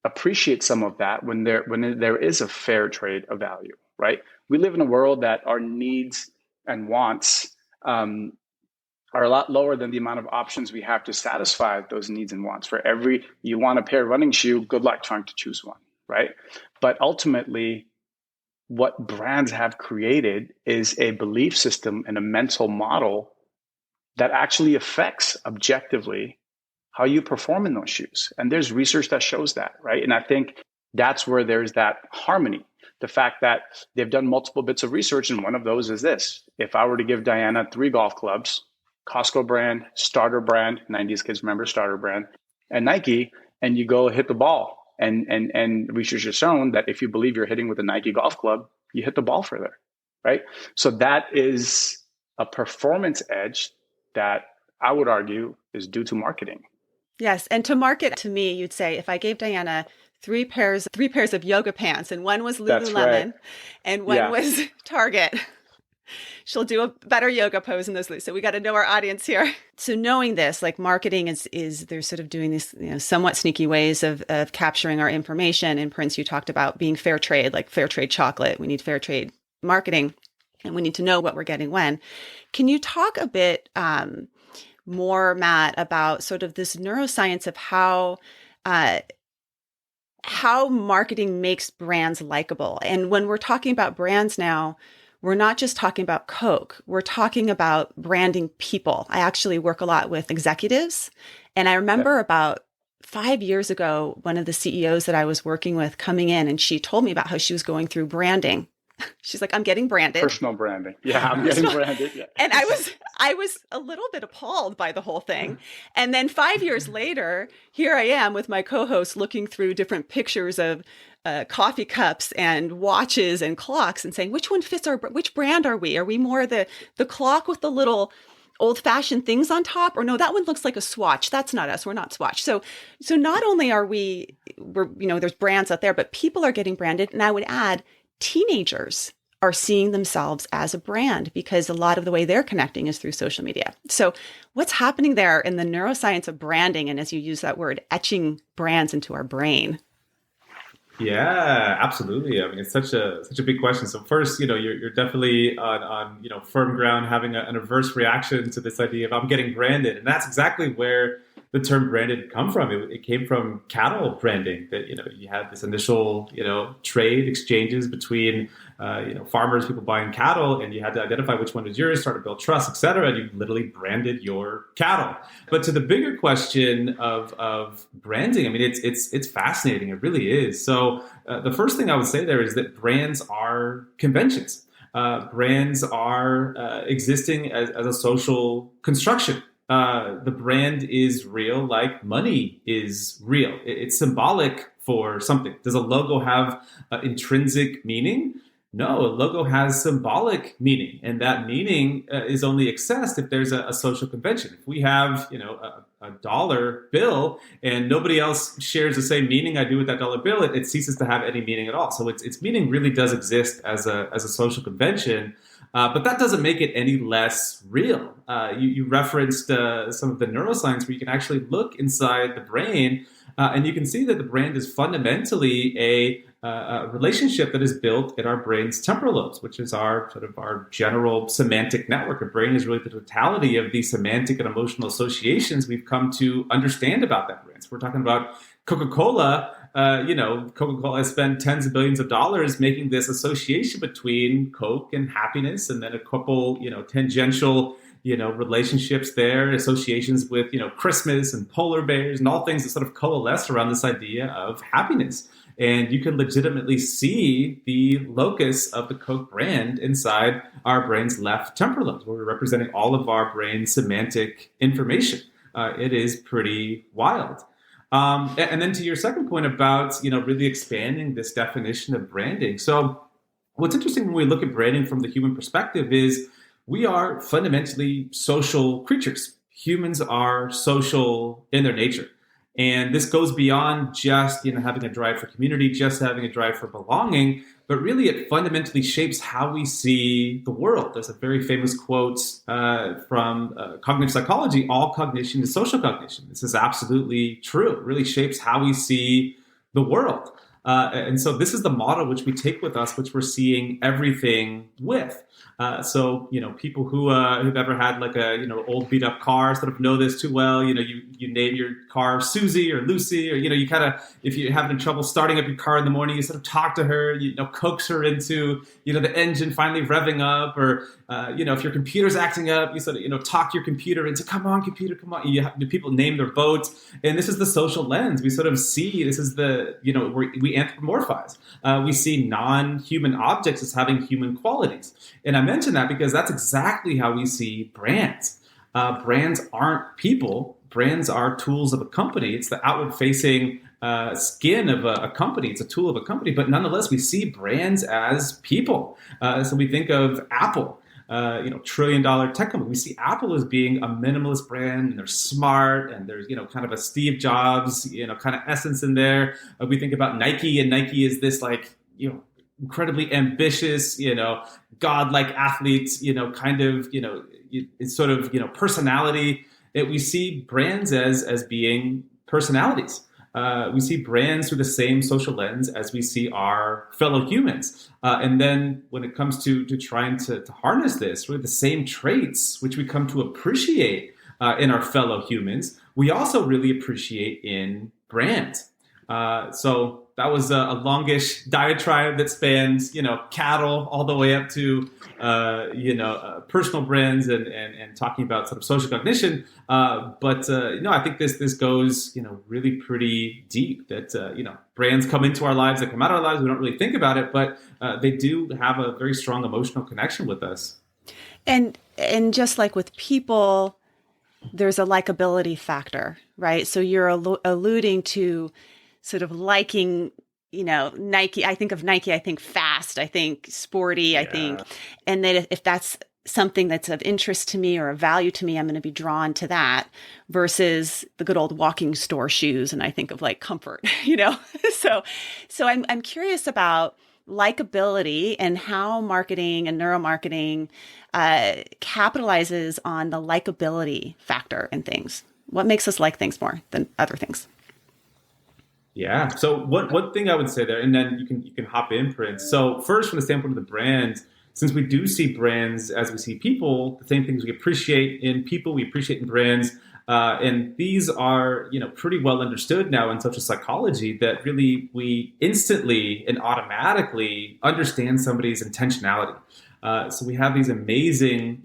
appreciate some of that when there is a fair trade of value, right? We live in a world that our needs and wants are a lot lower than the amount of options we have to satisfy those needs and wants. For every, you want a pair of running shoe, good luck trying to choose one, right? But ultimately, what brands have created is a belief system and a mental model that actually affects objectively how you perform in those shoes. And there's research that shows that, right? And I think that's where there's that harmony. The fact that they've done multiple bits of research, and one of those is this. If I were to give Diana 3 golf clubs, Costco brand, Starter brand, 90s kids remember Starter brand, and Nike, and you go hit the ball. And research has shown that if you believe you're hitting with a Nike golf club, you hit the ball further, right? So that is a performance edge that I would argue is due to marketing.
Yes. And to market, to me, you'd say, if I gave Diana three pairs of yoga pants, and one was Lululemon and one was Target, she'll do a better yoga pose in those. So we got to know our audience here. So knowing this, like marketing is they're sort of doing these, somewhat sneaky ways of capturing our information. And Prince, you talked about being fair trade, like fair trade chocolate. We need fair trade marketing, and we need to know what we're getting when. Can you talk a bit more, Matt, about sort of this neuroscience of how marketing makes brands likable? And when we're talking about brands now, we're not just talking about Coke. We're talking about branding people. I actually work a lot with executives. And I remember about 5 years ago, one of the CEOs that I was working with coming in, and she told me about how she was going through branding She's like, I'm getting branded.
Personal branding. Yeah, I'm getting branded. Yeah.
And I was a little bit appalled by the whole thing. And then 5 years later, here I am with my co-host looking through different pictures of coffee cups and watches and clocks and saying, which one fits which brand are we? Are we more the clock with the little old-fashioned things on top, or no, that one looks like a Swatch. That's not us. We're not Swatch. So not only are we're there's brands out there, but people are getting branded. And I would add, teenagers are seeing themselves as a brand because a lot of the way they're connecting is through social media. So what's happening there in the neuroscience of branding, and as you use that word, etching brands into our brain?
Yeah, absolutely. I mean, it's such a big question. So first, you're definitely on firm ground, having an adverse reaction to this idea of I'm getting branded, and that's exactly where the term branded come from. It came from cattle branding. That you had this initial trade exchanges between farmers, people buying cattle, and you had to identify which one was yours, start to build trust, et cetera. And you literally branded your cattle. But to the bigger question of branding, I mean, it's fascinating. It really is. So the first thing I would say there is that brands are conventions. Brands are existing as a social construction. The brand is real, like money is real. It's symbolic for something. Does a logo have intrinsic meaning? No, a logo has symbolic meaning, and that meaning is only accessed if there's a social convention. If we have, a dollar bill and nobody else shares the same meaning I do with that dollar bill, it ceases to have any meaning at all. So its meaning really does exist as a social convention. But that doesn't make it any less real. You referenced some of the neuroscience where you can actually look inside the brain and you can see that the brand is fundamentally a relationship that is built in our brain's temporal lobes, which is our general semantic network. Our brain is really the totality of the semantic and emotional associations we've come to understand about that brand. So we're talking about Coca-Cola. Coca-Cola has spent tens of billions of dollars making this association between Coke and happiness, and then a couple, tangential, relationships there, associations with, Christmas and polar bears and all things that sort of coalesce around this idea of happiness. And you can legitimately see the locus of the Coke brand inside our brain's left temporal lobes, where we're representing all of our brain's semantic information. It is pretty wild. And then to your second point about, really expanding this definition of branding. So what's interesting when we look at branding from the human perspective is we are fundamentally social creatures. Humans are social in their nature. And this goes beyond just, having a drive for community, just having a drive for belonging, but really it fundamentally shapes how we see the world. There's a very famous quote from cognitive psychology: all cognition is social cognition. This is absolutely true. It really shapes how we see the world. And so this is the model which we take with us, which we're seeing everything with. So people who've ever had like a old beat up car sort of know this too well. You name your car Susie or Lucy, or you kind of, if you're having trouble starting up your car in the morning, you sort of talk to her, coax her into the engine finally revving up, or if your computer's acting up, you sort of talk your computer into come on computer, come on. People name their boats, and this is the social lens we sort of see. This is the we anthropomorphize. We see non-human objects as having human qualities. And I mention that because that's exactly how we see brands. Brands aren't people. Brands are tools of a company. It's the outward-facing skin of a company. It's a tool of a company. But nonetheless, we see brands as people. So we think of Apple, trillion-dollar tech company. We see Apple as being a minimalist brand, and they're smart, and there's kind of a Steve Jobs kind of essence in there. We think about Nike, and Nike is this incredibly ambitious, godlike athletes, it's sort of personality. That we see brands as being personalities. We see brands through the same social lens as we see our fellow humans. And then when it comes to trying to harness this, really the same traits which we come to appreciate in our fellow humans, we also really appreciate in brands. So that was a longish diatribe that spans, cattle all the way up to, personal brands and talking about sort of social cognition. But I think this goes, really pretty deep that, brands come into our lives, they come out of our lives. We don't really think about it, but they do have a very strong emotional connection with us.
And just like with people, there's a likability factor, right? So you're alluding to sort of liking, Nike. I think of Nike, I think fast, I think sporty, I think, and that if that's something that's of interest to me or of value to me, I'm going to be drawn to that versus the good old walking store shoes. And I think of like comfort, so I'm curious about likability and how marketing and neuromarketing capitalizes on the likability factor in things. What makes us like things more than other things?
Yeah. So one thing I would say there, and then you can hop in, Prince. So first, from the standpoint of the brand, since we do see brands as we see people, the same things we appreciate in people, we appreciate in brands. And these are, pretty well understood now in social psychology that really we instantly and automatically understand somebody's intentionality. So we have these amazing,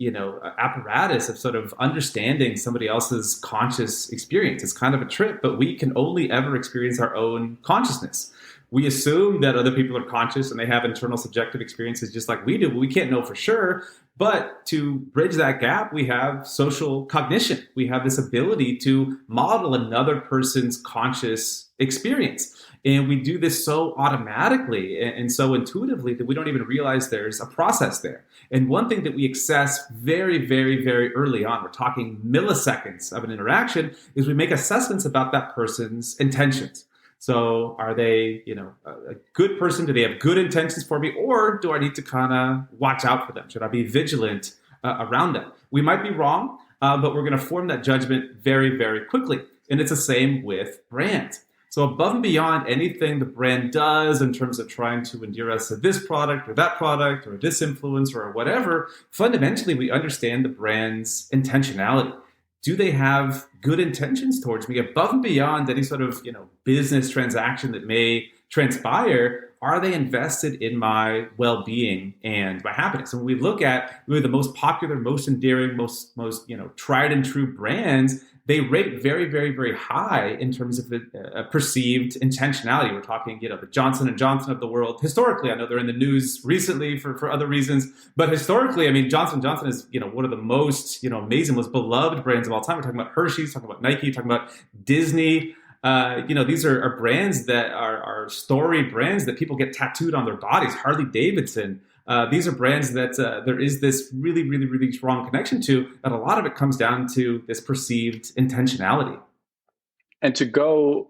apparatus of sort of understanding somebody else's conscious experience. It's kind of a trip, but we can only ever experience our own consciousness. We assume that other people are conscious and they have internal subjective experiences just like we do, but we can't know for sure. But to bridge that gap, we have social cognition. We have this ability to model another person's conscious experience. And we do this so automatically and so intuitively that we don't even realize there's a process there. And one thing that we access very, very, very early on, we're talking milliseconds of an interaction, is we make assessments about that person's intentions. So are they, a good person? Do they have good intentions for me? Or do I need to kind of watch out for them? Should I be vigilant around them? We might be wrong, but we're going to form that judgment very, very quickly. And it's the same with brand. So above and beyond anything the brand does in terms of trying to endear us to this product or that product or this influencer or whatever, fundamentally we understand the brand's intentionality. Do they have good intentions towards me above and beyond any sort of, business transaction that may transpire? Are they invested in my well-being and my happiness? And when we look at really the most popular, most endearing, most tried and true brands, they rate very, very, very high in terms of the perceived intentionality. We're talking, the Johnson and Johnson of the world. Historically, I know they're in the news recently for other reasons, but historically, I mean, Johnson & Johnson is, one of the most, amazing, most beloved brands of all time. We're talking about Hershey's, talking about Nike, talking about Disney. These are brands that are story brands that people get tattooed on their bodies. Harley Davidson. These are brands that there is this really, really, really strong connection to, and a lot of it comes down to this perceived intentionality.
And to go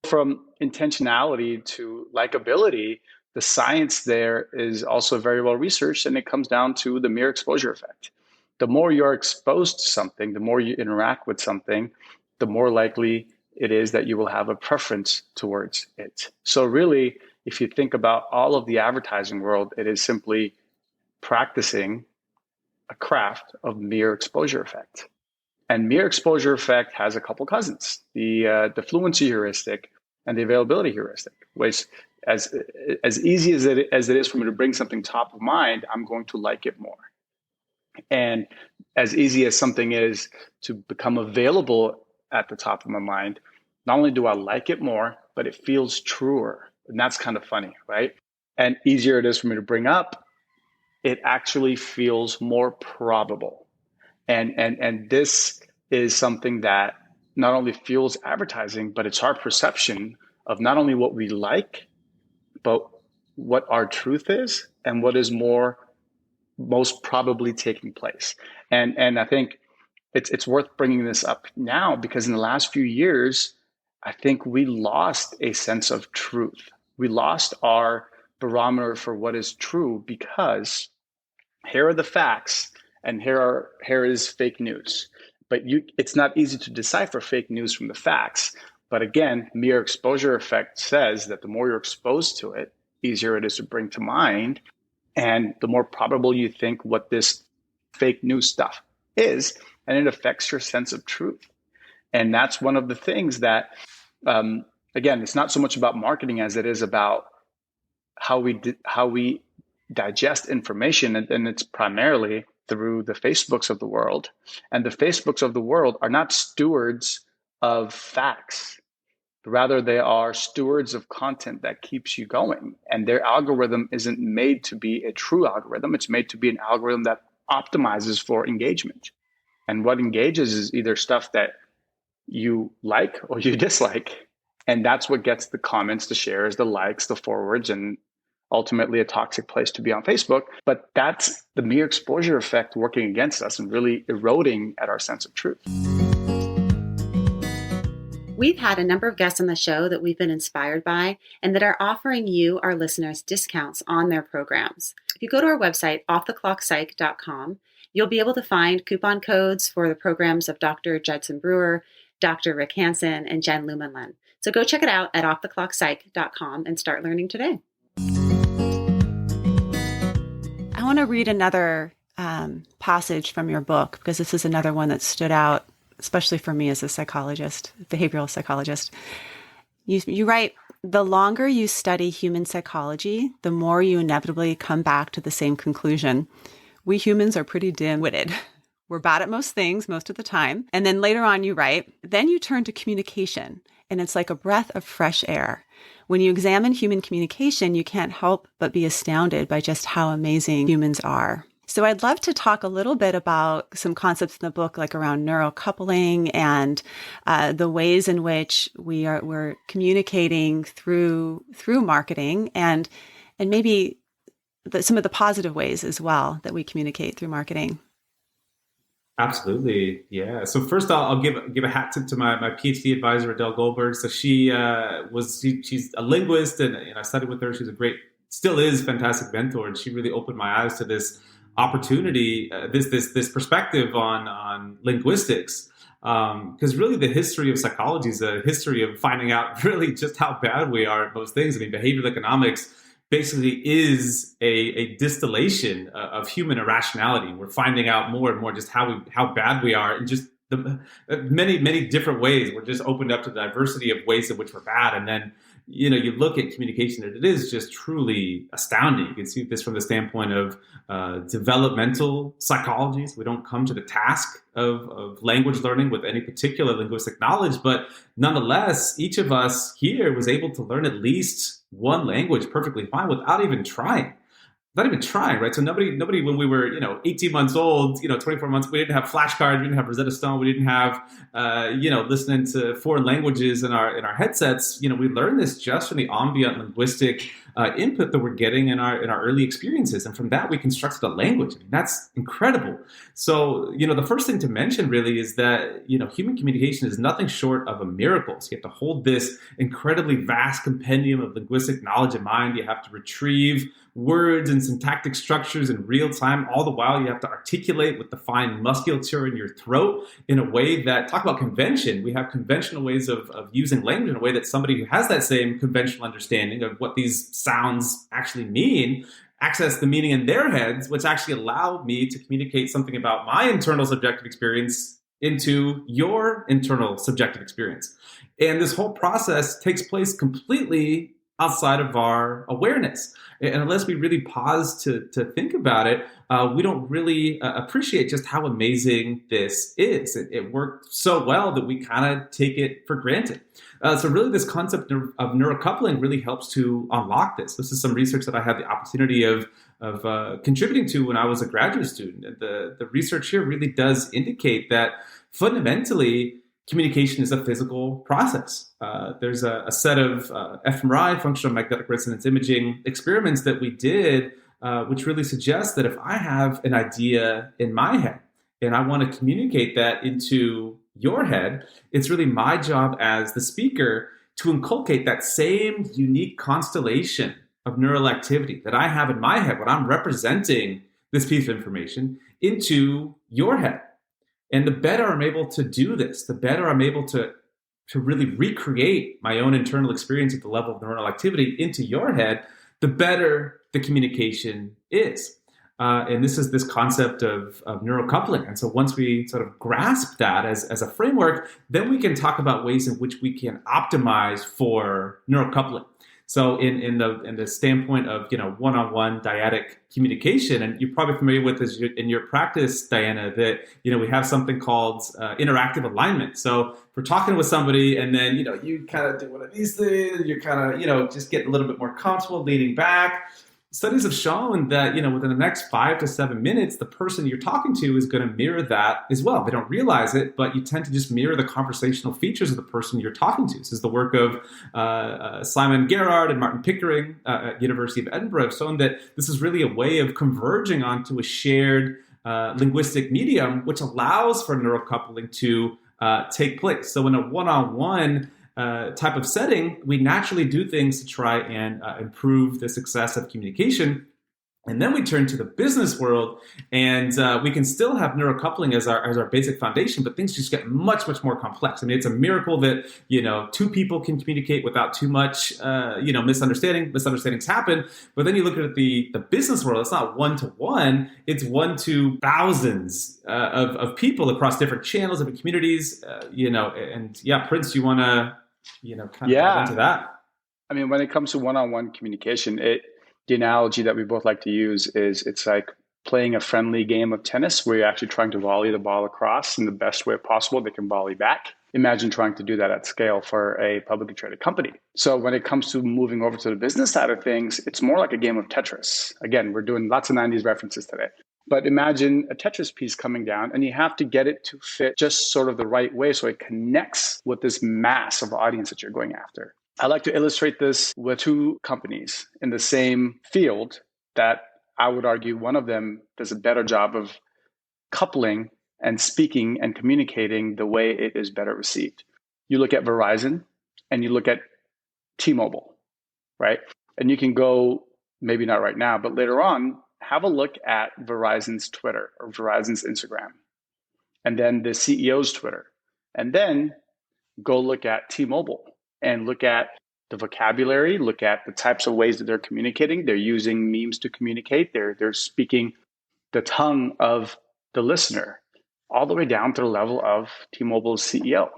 from intentionality to likability, the science there is also very well researched, and it comes down to the mere exposure effect. The more you're exposed to something, the more you interact with something, the more likely it is that you will have a preference towards it. So really, if you think about all of the advertising world, it is simply practicing a craft of mere exposure effect. And mere exposure effect has a couple cousins, the fluency heuristic and the availability heuristic, which as easy as it is for me to bring something top of mind, I'm going to like it more. And as easy as something is to become available at the top of my mind, not only do I like it more, but it feels truer. And that's kind of funny, right? And easier it is for me to bring up, it actually feels more probable. And this is something that not only fuels advertising, but it's our perception of not only what we like, but what our truth is and what is most probably taking place. And I think it's worth bringing this up now because in the last few years, I think we lost a sense of truth. We lost our barometer for what is true because here are the facts and here is fake news. But it's not easy to decipher fake news from the facts. But again, mere exposure effect says that the more you're exposed to it, easier it is to bring to mind. And the more probable you think what this fake news stuff is, and it affects your sense of truth. And that's one of the things that, again, it's not so much about marketing as it is about how we digest information. And it's primarily through the Facebooks of the world. And the Facebooks of the world are not stewards of facts. Rather, they are stewards of content that keeps you going. And their algorithm isn't made to be a true algorithm. It's made to be an algorithm that optimizes for engagement. And what engages is either stuff that you like or you dislike. And that's what gets the comments, the shares, the likes, the forwards, and ultimately a toxic place to be on Facebook. But that's the mere exposure effect working against us and really eroding at our sense of truth.
We've had a number of guests on the show that we've been inspired by and that are offering you, our listeners, discounts on their programs. If you go to our website, offtheclockpsych.com, you'll be able to find coupon codes for the programs of Dr. Judson Brewer, Dr. Rick Hansen, and Jen Lumenlin. So go check it out at offtheclockpsych.com and start learning today. I want to read another passage from your book because this is another one that stood out, especially for me as a psychologist, behavioral psychologist. You write, the longer you study human psychology, the more you inevitably come back to the same conclusion. We humans are pretty dim-witted. We're bad at most things most of the time. And then later on you write, then you turn to communication, and it's like a breath of fresh air. When you examine human communication, you can't help but be astounded by just how amazing humans are. So I'd love to talk a little bit about some concepts in the book, like around neurocoupling and the ways in which we're communicating through marketing, and maybe some of the positive ways as well that we communicate through marketing.
Absolutely, yeah. So first, I'll give a hat tip to my PhD advisor, Adele Goldberg. So she's a linguist, and I studied with her. She's still is fantastic mentor, and she really opened my eyes to this opportunity, this perspective on linguistics, because really the history of psychology is a history of finding out really just how bad we are at most things. I mean, behavioral economics basically is a distillation of human irrationality. We're finding out more and more just how bad we are in just the many different ways. We're just opened up to the diversity of ways in which we're bad, and then you look at communication, and it is just truly astounding. You can see this from the standpoint of developmental psychology. So we don't come to the task of language learning with any particular linguistic knowledge, but nonetheless, each of us here was able to learn at least one language perfectly fine without even trying. Right? So nobody, when we were, 18 months old, 24 months, we didn't have flashcards, we didn't have Rosetta Stone, we didn't have, listening to foreign languages in our headsets. We learned this just from the ambient linguistic input that we're getting in our early experiences. And from that, we constructed a language. I mean, that's incredible. So, the first thing to mention really is that, human communication is nothing short of a miracle. So you have to hold this incredibly vast compendium of linguistic knowledge in mind. You have to retrieve words and syntactic structures in real time. All the while, you have to articulate with the fine musculature in your throat in a way that, talk about convention, we have conventional ways of using language in a way that somebody who has that same conventional understanding of what these sounds actually mean, access the meaning in their heads, which actually allowed me to communicate something about my internal subjective experience into your internal subjective experience. And this whole process takes place completely outside of our awareness. And unless we really pause to think about it, we don't really appreciate just how amazing this is. It worked so well that we kind of take it for granted. So really this concept of neurocoupling really helps to unlock this. This is some research that I had the opportunity of contributing to when I was a graduate student. And the research here really does indicate that fundamentally, communication is a physical process. There's a set of fMRI, functional magnetic resonance imaging experiments that we did, which really suggests that if I have an idea in my head and I want to communicate that into your head, it's really my job as the speaker to inculcate that same unique constellation of neural activity that I have in my head when I'm representing this piece of information into your head. And the better I'm able to do this, the better I'm able to really recreate my own internal experience at the level of neural activity into your head, the better the communication is. And this is this concept of neurocoupling. And so once we sort of grasp that as a framework, then we can talk about ways in which we can optimize for neurocoupling. So in the standpoint of one-on-one dyadic communication, and you're probably familiar with this in your practice, Diana, that we have something called interactive alignment. So if we're talking with somebody, and then you kind of do one of these things, you're kind of just get a little bit more comfortable, leaning back. Studies have shown that, within the next 5 to 7 minutes, the person you're talking to is going to mirror that as well. They don't realize it, but you tend to just mirror the conversational features of the person you're talking to. This is the work of Simon Gerard and Martin Pickering at University of Edinburgh have shown that this is really a way of converging onto a shared linguistic medium, which allows for neurocoupling to take place. So in a one-on-one type of setting, we naturally do things to try and improve the success of communication. And then we turn to the business world, and we can still have neurocoupling as our basic foundation, but things just get much, much more complex. I mean, it's a miracle that, two people can communicate without too much, misunderstanding. Misunderstandings happen. But then you look at the business world, it's not one-to-one, it's 1 to thousands of people across different channels, different communities, Prince, you want to, kind of dive into that?
I mean, when it comes to one-on-one communication, the analogy that we both like to use is it's like playing a friendly game of tennis where you're actually trying to volley the ball across in the best way possible they can volley back. Imagine trying to do that at scale for a publicly traded company. So when it comes to moving over to the business side of things, it's more like a game of Tetris. Again, we're doing lots of 90s references today. But imagine a Tetris piece coming down and you have to get it to fit just sort of the right way so it connects with this mass of audience that you're going after. I like to illustrate this with 2 companies in the same field that I would argue one of them does a better job of coupling and speaking and communicating the way it is better received. You look at Verizon and you look at T-Mobile, right? And you can go, maybe not right now, but later on, have a look at Verizon's Twitter or Verizon's Instagram, and then the CEO's Twitter. And then go look at T-Mobile and look at the vocabulary, look at the types of ways that they're communicating. They're using memes to communicate. They're speaking the tongue of the listener, all the way down to the level of T-Mobile's CEO.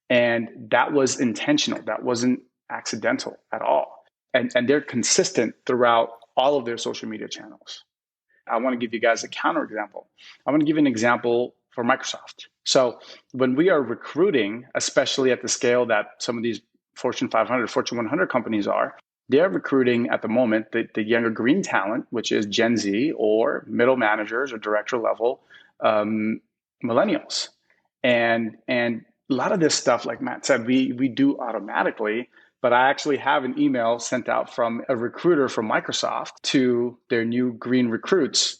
And that was intentional. That wasn't accidental at all. And they're consistent throughout all of their social media channels. I want to give you guys a counterexample. I want to give you an example for Microsoft. So when we are recruiting, especially at the scale that some of these Fortune 500, Fortune 100 companies are, they're recruiting at the moment the younger green talent, which is Gen Z or middle managers or director level millennials. And a lot of this stuff, like Matt said, we do automatically, but I actually have an email sent out from a recruiter from Microsoft to their new green recruits.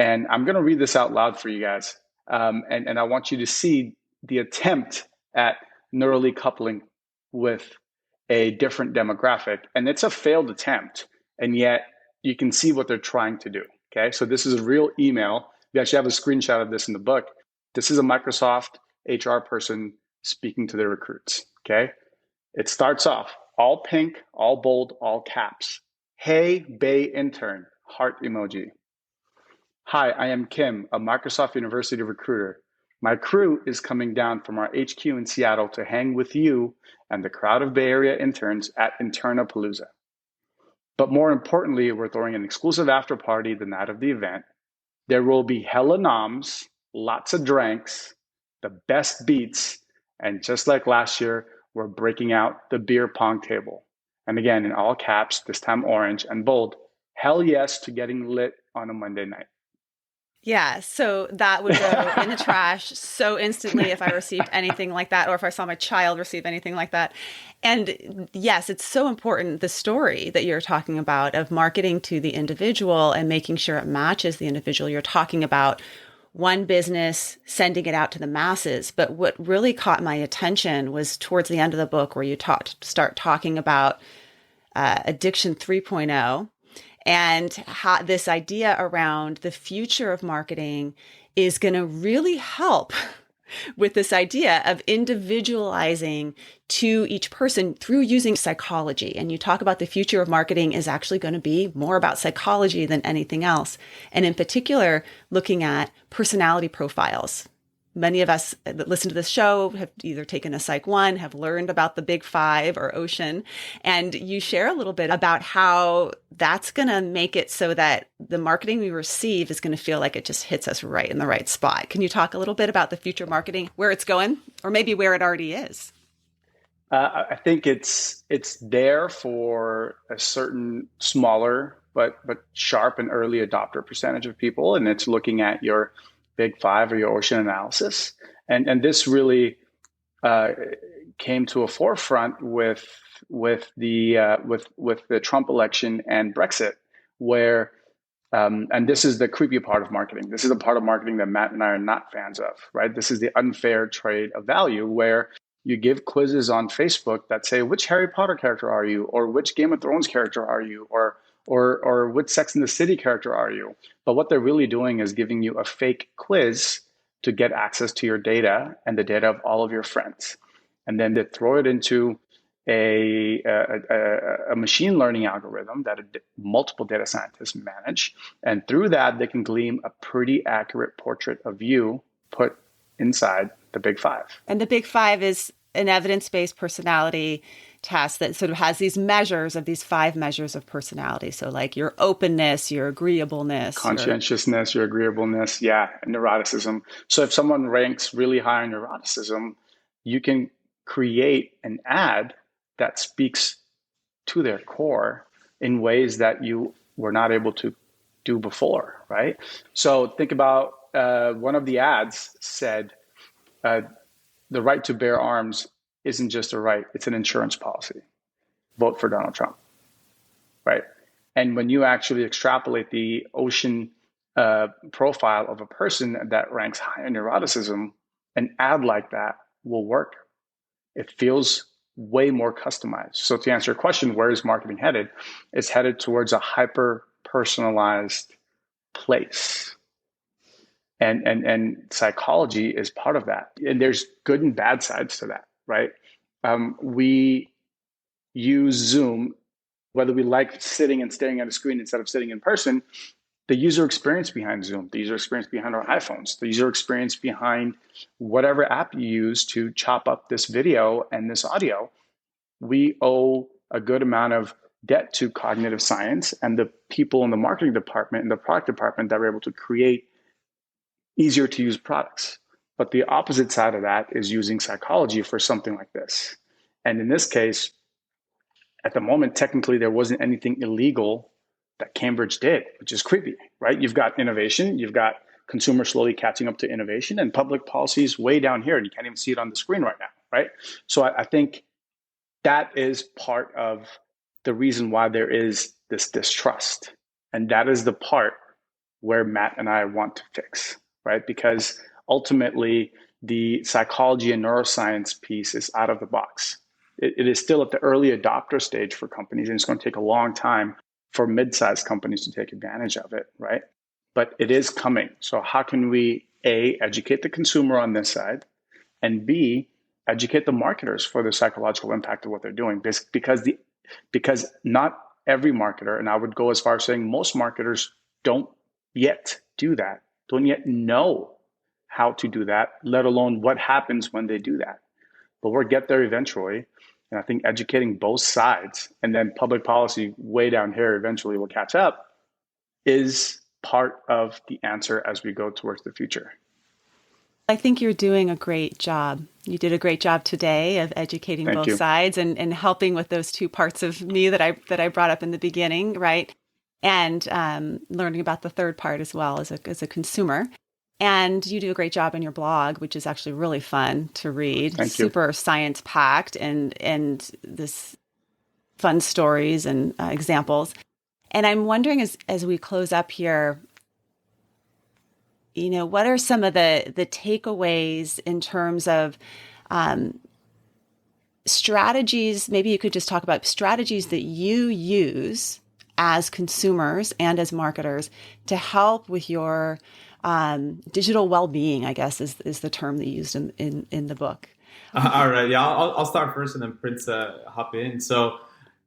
And I'm going to read this out loud for you guys. And I want you to see the attempt at neurally coupling with a different demographic. And it's a failed attempt. And yet you can see what they're trying to do. Okay. So this is a real email. We actually have a screenshot of this in the book. This is a Microsoft HR person speaking to their recruits. Okay. It starts off all pink, all bold, all caps. Hey, Bay intern, heart emoji. Hi, I am Kim, a Microsoft University recruiter. My crew is coming down from our HQ in Seattle to hang with you and the crowd of Bay Area interns at Internapalooza. But more importantly, we're throwing an exclusive after party the night of the event. There will be hella noms, lots of drinks, the best beats, and just like last year, we're breaking out the beer pong table. And again, in all caps, this time orange and bold, hell yes to getting lit on a Monday night.
Yeah, so that would go in the trash so instantly if I received anything like that, or if I saw my child receive anything like that. And yes, it's so important, the story that you're talking about of marketing to the individual and making sure it matches the individual. You're talking about one business sending it out to the masses. But what really caught my attention was towards the end of the book where you start talking about Addiction 3.0. And how this idea around the future of marketing is going to really help with this idea of individualizing to each person through using psychology. And you talk about the future of marketing is actually going to be more about psychology than anything else. And in particular, looking at personality profiles. Many of us that listen to this show have either taken a Psych 1, have learned about the Big Five or Ocean, and you share a little bit about how that's going to make it so that the marketing we receive is going to feel like it just hits us right in the right spot. Can you talk a little bit about the future marketing, where it's going, or maybe where it already is?
I think it's there for a certain smaller but sharp and early adopter percentage of people, and it's looking at your Big Five or your Ocean analysis, and this really came to a forefront with the Trump election and Brexit, where and this is the creepy part of marketing. This is the part of marketing that Matt and I are not fans of, right? This is the unfair trade of value, where you give quizzes on Facebook that say, which Harry Potter character are you, or which Game of Thrones character are you, or which Sex and the City character are you? But what they're really doing is giving you a fake quiz to get access to your data and the data of all of your friends. And then they throw it into a machine learning algorithm that multiple data scientists manage. And through that, they can glean a pretty accurate portrait of you put inside the Big Five.
And the Big Five is an evidence-based personality test that sort of has these measures of these 5 measures of personality. So like your openness, your agreeableness,
conscientiousness, your agreeableness, and neuroticism. So if someone ranks really high on neuroticism, you can create an ad that speaks to their core in ways that you were not able to do before, right? So think about one of the ads said, the right to bear arms isn't just a right, it's an insurance policy. Vote for Donald Trump, right? And when you actually extrapolate the Ocean profile of a person that ranks high in neuroticism, an ad like that will work. It feels way more customized. So to answer your question, where is marketing headed? It's headed towards a hyper-personalized place. And psychology is part of that. And there's good and bad sides to that, right? We use Zoom, whether we like sitting and staring at a screen instead of sitting in person, the user experience behind Zoom, the user experience behind our iPhones, the user experience behind whatever app you use to chop up this video and this audio, we owe a good amount of debt to cognitive science and the people in the marketing department and the product department that were able to create easier to use products. But the opposite side of that is using psychology for something like this. And in this case, at the moment, technically, there wasn't anything illegal that Cambridge did, which is creepy, right? You've got innovation, you've got consumers slowly catching up to innovation, and public policy is way down here, and you can't even see it on the screen right now, right? So I think that is part of the reason why there is this distrust. And that is the part where Matt and I want to fix, right? Because ultimately, the psychology and neuroscience piece is out of the box. It is still at the early adopter stage for companies, and it's going to take a long time for mid-sized companies to take advantage of it, right? But it is coming. So how can we, A, educate the consumer on this side, and B, educate the marketers for the psychological impact of what they're doing? Because not every marketer, and I would go as far as saying most marketers don't yet do that, don't yet know how to do that, let alone what happens when they do that. But we'll get there eventually. And I think educating both sides, and then public policy way down here eventually will catch up, is part of the answer as we go towards the future.
I think you're doing a great job. You did a great job today of educating both sides and helping with those 2 parts of me that I brought up in the beginning, right? And learning about the third part as well as a consumer. And you do a great job in your blog, which is actually really fun to read.
Thank you.
Super science packed and this fun stories and examples. And I'm wondering as we close up here, what are some of the takeaways in terms of strategies? Maybe you could just talk about strategies that you use as consumers and as marketers to help with your digital well-being, I guess, is the term that you used in the book.
All right. Yeah, I'll start first and then Prince hop in. So,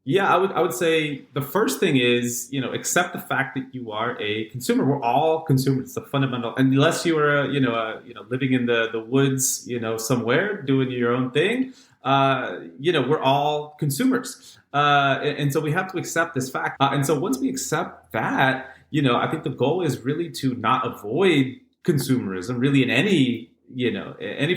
yeah, I would say the first thing is, accept the fact that you are a consumer. We're all consumers. It's a fundamental, unless you are, living in the woods, somewhere doing your own thing. We're all consumers. And so we have to accept this fact. And so once we accept that, I think the goal is really to not avoid consumerism really in any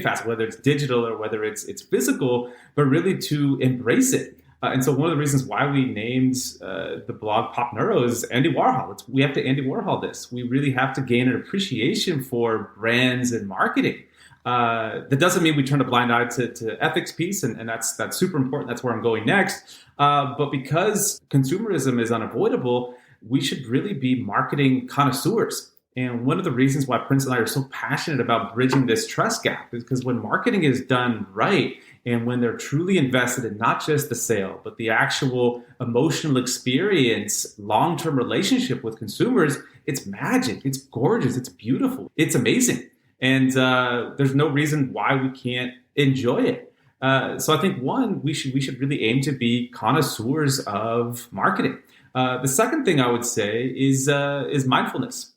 facet, whether it's digital or whether it's physical, but really to embrace it. And so one of the reasons why we named the blog Pop Neuro is Andy Warhol. We have to Andy Warhol this. We really have to gain an appreciation for brands and marketing. That doesn't mean we turn a blind eye to ethics piece, and that's super important. That's where I'm going next. But because consumerism is unavoidable, we should really be marketing connoisseurs. And one of the reasons why Prince and I are so passionate about bridging this trust gap is because when marketing is done right, and when they're truly invested in not just the sale, but the actual emotional experience, long-term relationship with consumers, it's magic, it's gorgeous, it's beautiful, it's amazing. And there's no reason why we can't enjoy it. So I think we should really aim to be connoisseurs of marketing. The second thing I would say is mindfulness.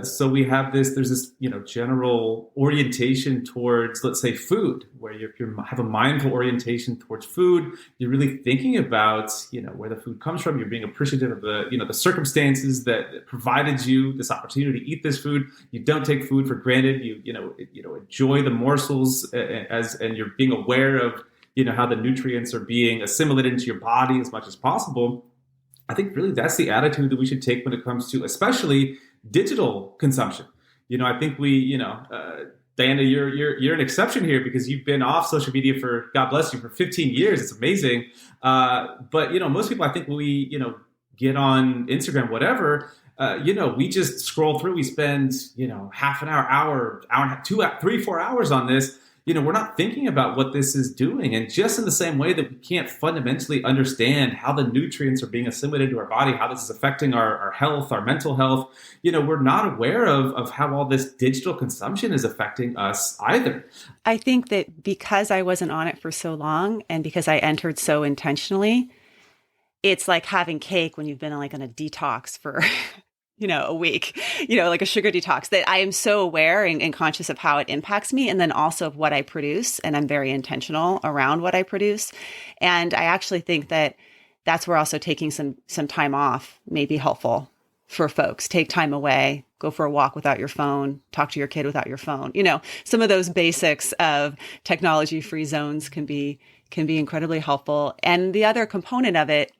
So we have there's this, general orientation towards, let's say, food, where if you have a mindful orientation towards food, you're really thinking about, where the food comes from. You're being appreciative of the circumstances that provided you this opportunity to eat this food. You don't take food for granted. You enjoy the morsels and you're being aware of, how the nutrients are being assimilated into your body as much as possible. I think really that's the attitude that we should take when it comes to, especially digital consumption. I think Diana, you're an exception here because you've been off social media for, God bless you, for 15 years. It's amazing. But most people, I think we, get on Instagram, whatever, we just scroll through. We spend, half an hour and a half, 2, 3, 4 hours on this. We're not thinking about what this is doing. And just in the same way that we can't fundamentally understand how the nutrients are being assimilated into our body, how this is affecting our health, our mental health, we're not aware of how all this digital consumption is affecting us either.
I think that because I wasn't on it for so long and because I entered so intentionally, it's like having cake when you've been on a detox for a week, like a sugar detox, that I am so aware and conscious of how it impacts me. And then also of what I produce. And I'm very intentional around what I produce. And I actually think that that's where also taking some time off may be helpful for folks. Take time away, go for a walk without your phone, talk to your kid without your phone. Some of those basics of technology-free zones can be incredibly helpful. And the other component of it,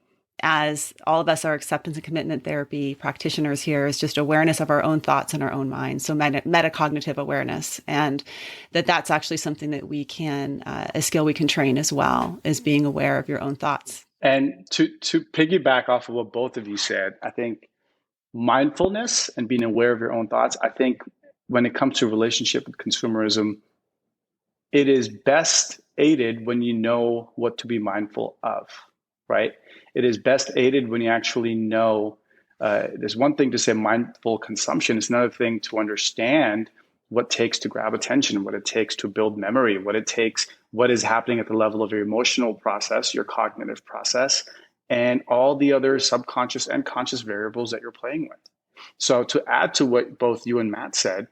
as all of us are acceptance and commitment therapy practitioners here, is just awareness of our own thoughts and our own minds. So metacognitive awareness. And that's actually something that we can, a skill we can train as well, is being aware of your own thoughts.
And to piggyback off of what both of you said, I think mindfulness and being aware of your own thoughts, I think when it comes to relationship with consumerism, it is best aided when you know what to be mindful of, right? It is best aided when you actually know. There's one thing to say mindful consumption. It's another thing to understand what it takes to grab attention, what it takes to build memory, what is happening at the level of your emotional process, your cognitive process, and all the other subconscious and conscious variables that you're playing with. So to add to what both you and Matt said,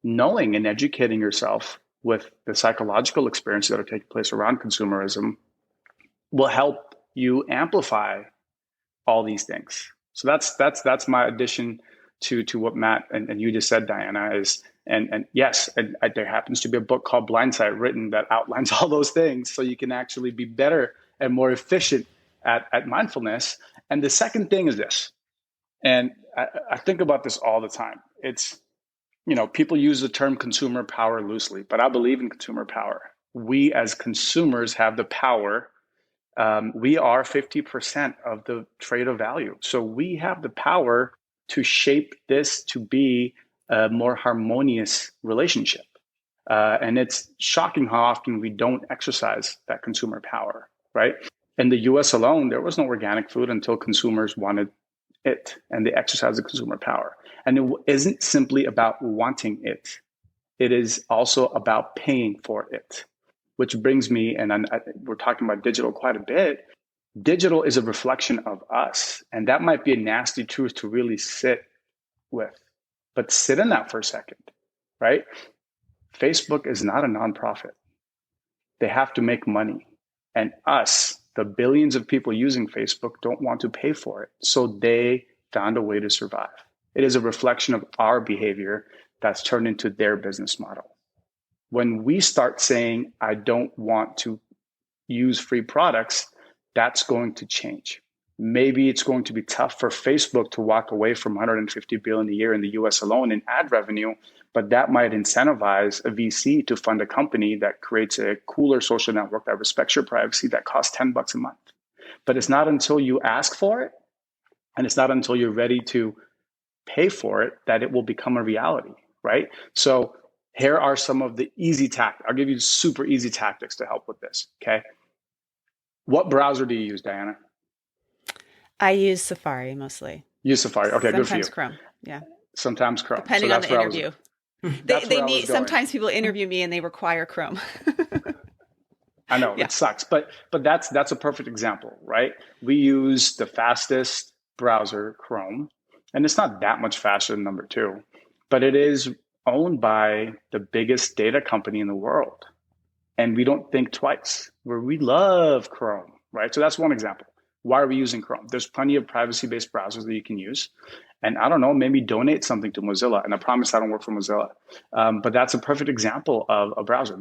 knowing and educating yourself with the psychological experiences that are taking place around consumerism will help you amplify all these things. So that's my addition to what Matt and you just said, Diana, is, and yes, there happens to be a book called Blindsight written that outlines all those things so you can actually be better and more efficient at mindfulness. And the second thing is this, and I think about this all the time. It's, people use the term consumer power loosely, but I believe in consumer power. We as consumers have the power. We are 50% of the trade of value. So we have the power to shape this to be a more harmonious relationship. And it's shocking how often we don't exercise that consumer power, right? In the US alone, there was no organic food until consumers wanted it, and they exercise the consumer power. And it isn't simply about wanting it. It is also about paying for it, which brings me, and we're talking about digital quite a bit. Digital is a reflection of us. And that might be a nasty truth to really sit with, but sit in that for a second, right? Facebook is not a nonprofit. They have to make money. And us, the billions of people using Facebook, don't want to pay for it. So they found a way to survive. It is a reflection of our behavior that's turned into their business model. When we start saying, I don't want to use free products, that's going to change. Maybe it's going to be tough for Facebook to walk away from $150 billion a year in the US alone in ad revenue, but that might incentivize a VC to fund a company that creates a cooler social network that respects your privacy that costs $10 a month. But it's not until you ask for it, and it's not until you're ready to pay for it, that it will become a reality, right? So here are some of the easy tactics. I'll give you super easy tactics to help with this, okay? What browser do you use, Diana?
I use Safari mostly.
Use Safari. Okay, good for you.
Sometimes Chrome. Yeah.
Sometimes Chrome.
Depending on the interview. They need. Sometimes people interview me and they require Chrome.
I know, yeah. It sucks, but that's a perfect example, right? We use the fastest browser, Chrome, and it's not that much faster than number 2, but it is owned by the biggest data company in the world, and we don't think twice. We love Chrome, right? So that's one example. Why are we using Chrome? There's plenty of privacy-based browsers that you can use. And I don't know, maybe donate something to Mozilla. And I promise I don't work for Mozilla. But that's a perfect example of a browser.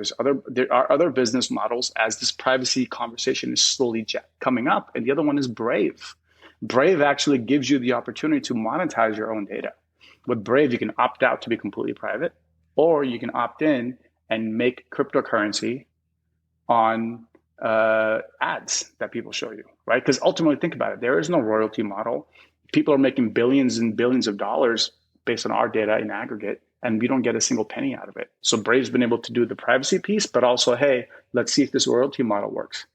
There are other business models as this privacy conversation is slowly coming up. And the other one is Brave. Brave actually gives you the opportunity to monetize your own data. With Brave, you can opt out to be completely private, or you can opt in and make cryptocurrency on ads that people show you, right? Because ultimately, think about it. There is no royalty model. People are making billions and billions of dollars based on our data in aggregate, and we don't get a single penny out of it. So Brave's been able to do the privacy piece, but also, hey, let's see if this royalty model works.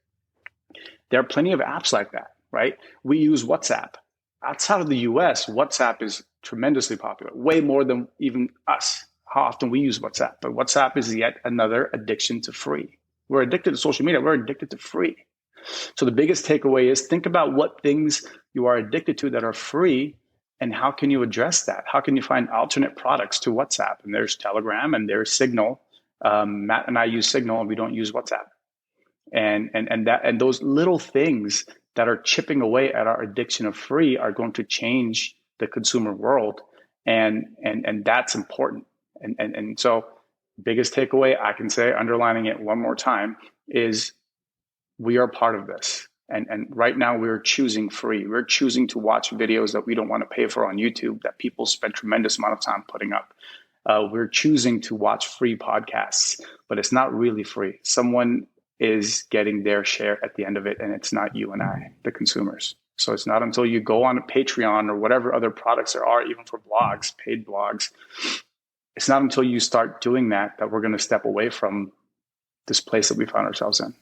There are plenty of apps like that, right? We use WhatsApp. Outside of the US, WhatsApp is tremendously popular, way more than even us, how often we use WhatsApp. But WhatsApp is yet another addiction to free. We're addicted to social media. We're addicted to free. So the biggest takeaway is think about what things you are addicted to that are free, and how can you address that? How can you find alternate products to WhatsApp? And there's Telegram and there's Signal. Matt and I use Signal, and we don't use WhatsApp. And those little things that are chipping away at our addiction of free are going to change the consumer world, and that's important. And so biggest takeaway I can say, underlining it one more time, is we are part of this. And right now we're choosing free. We're choosing to watch videos that we don't want to pay for on YouTube that people spend tremendous amount of time putting up. We're choosing to watch free podcasts, but it's not really free. Someone is getting their share at the end of it, and it's not you and I, the consumers. So it's not until you go on a Patreon or whatever other products there are, even for blogs, paid blogs, it's not until you start doing that we're going to step away from this place that we found ourselves in.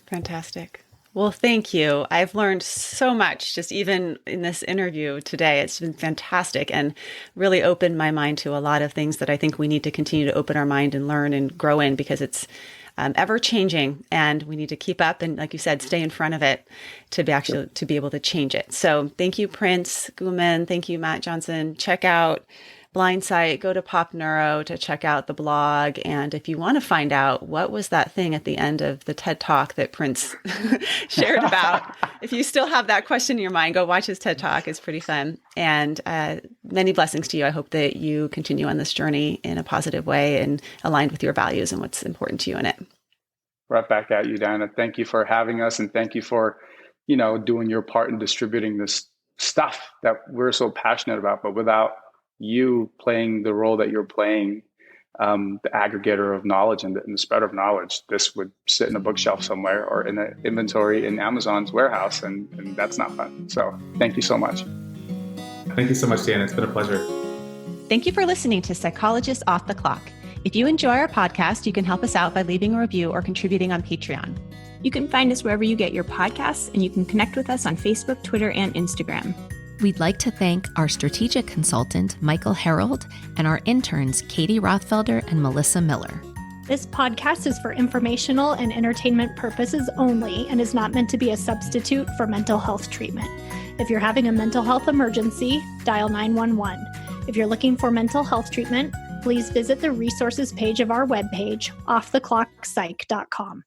Fantastic. Well, thank you. I've learned so much just even in this interview today. It's been fantastic and really opened my mind to a lot of things that I think we need to continue to open our mind and learn and grow in, because it's ever changing, and we need to keep up and, like you said, stay in front of it to be able to change it. So thank you, Prince Ghuman. Thank you, Matt Johnson. Check out Blindsight, go to Pop Neuro to check out the blog. And if you want to find out what was that thing at the end of the TED Talk that Prince shared about, if you still have that question in your mind, go watch his TED Talk. It's pretty fun. And many blessings to you. I hope that you continue on this journey in a positive way and aligned with your values and what's important to you in it.
Right back at you, Diana. Thank you for having us, and thank you for, doing your part in distributing this stuff that we're so passionate about. But without you playing the role that you're playing, the aggregator of knowledge and the spreader of knowledge, this would sit in a bookshelf somewhere or in an inventory in Amazon's warehouse, and that's not fun. So thank you so much.
Thank you so much, Dan. It's been a pleasure.
Thank you for listening to Psychologists Off the Clock. If you enjoy our podcast, you can help us out by leaving a review or contributing on Patreon.
You can find us wherever you get your podcasts, and you can connect with us on Facebook, Twitter, and Instagram.
We'd like to thank our strategic consultant, Michael Harold, and our interns, Katie Rothfelder and Melissa Miller.
This podcast is for informational and entertainment purposes only and is not meant to be a substitute for mental health treatment. If you're having a mental health emergency, dial 911. If you're looking for mental health treatment, please visit the resources page of our webpage, offtheclockpsych.com.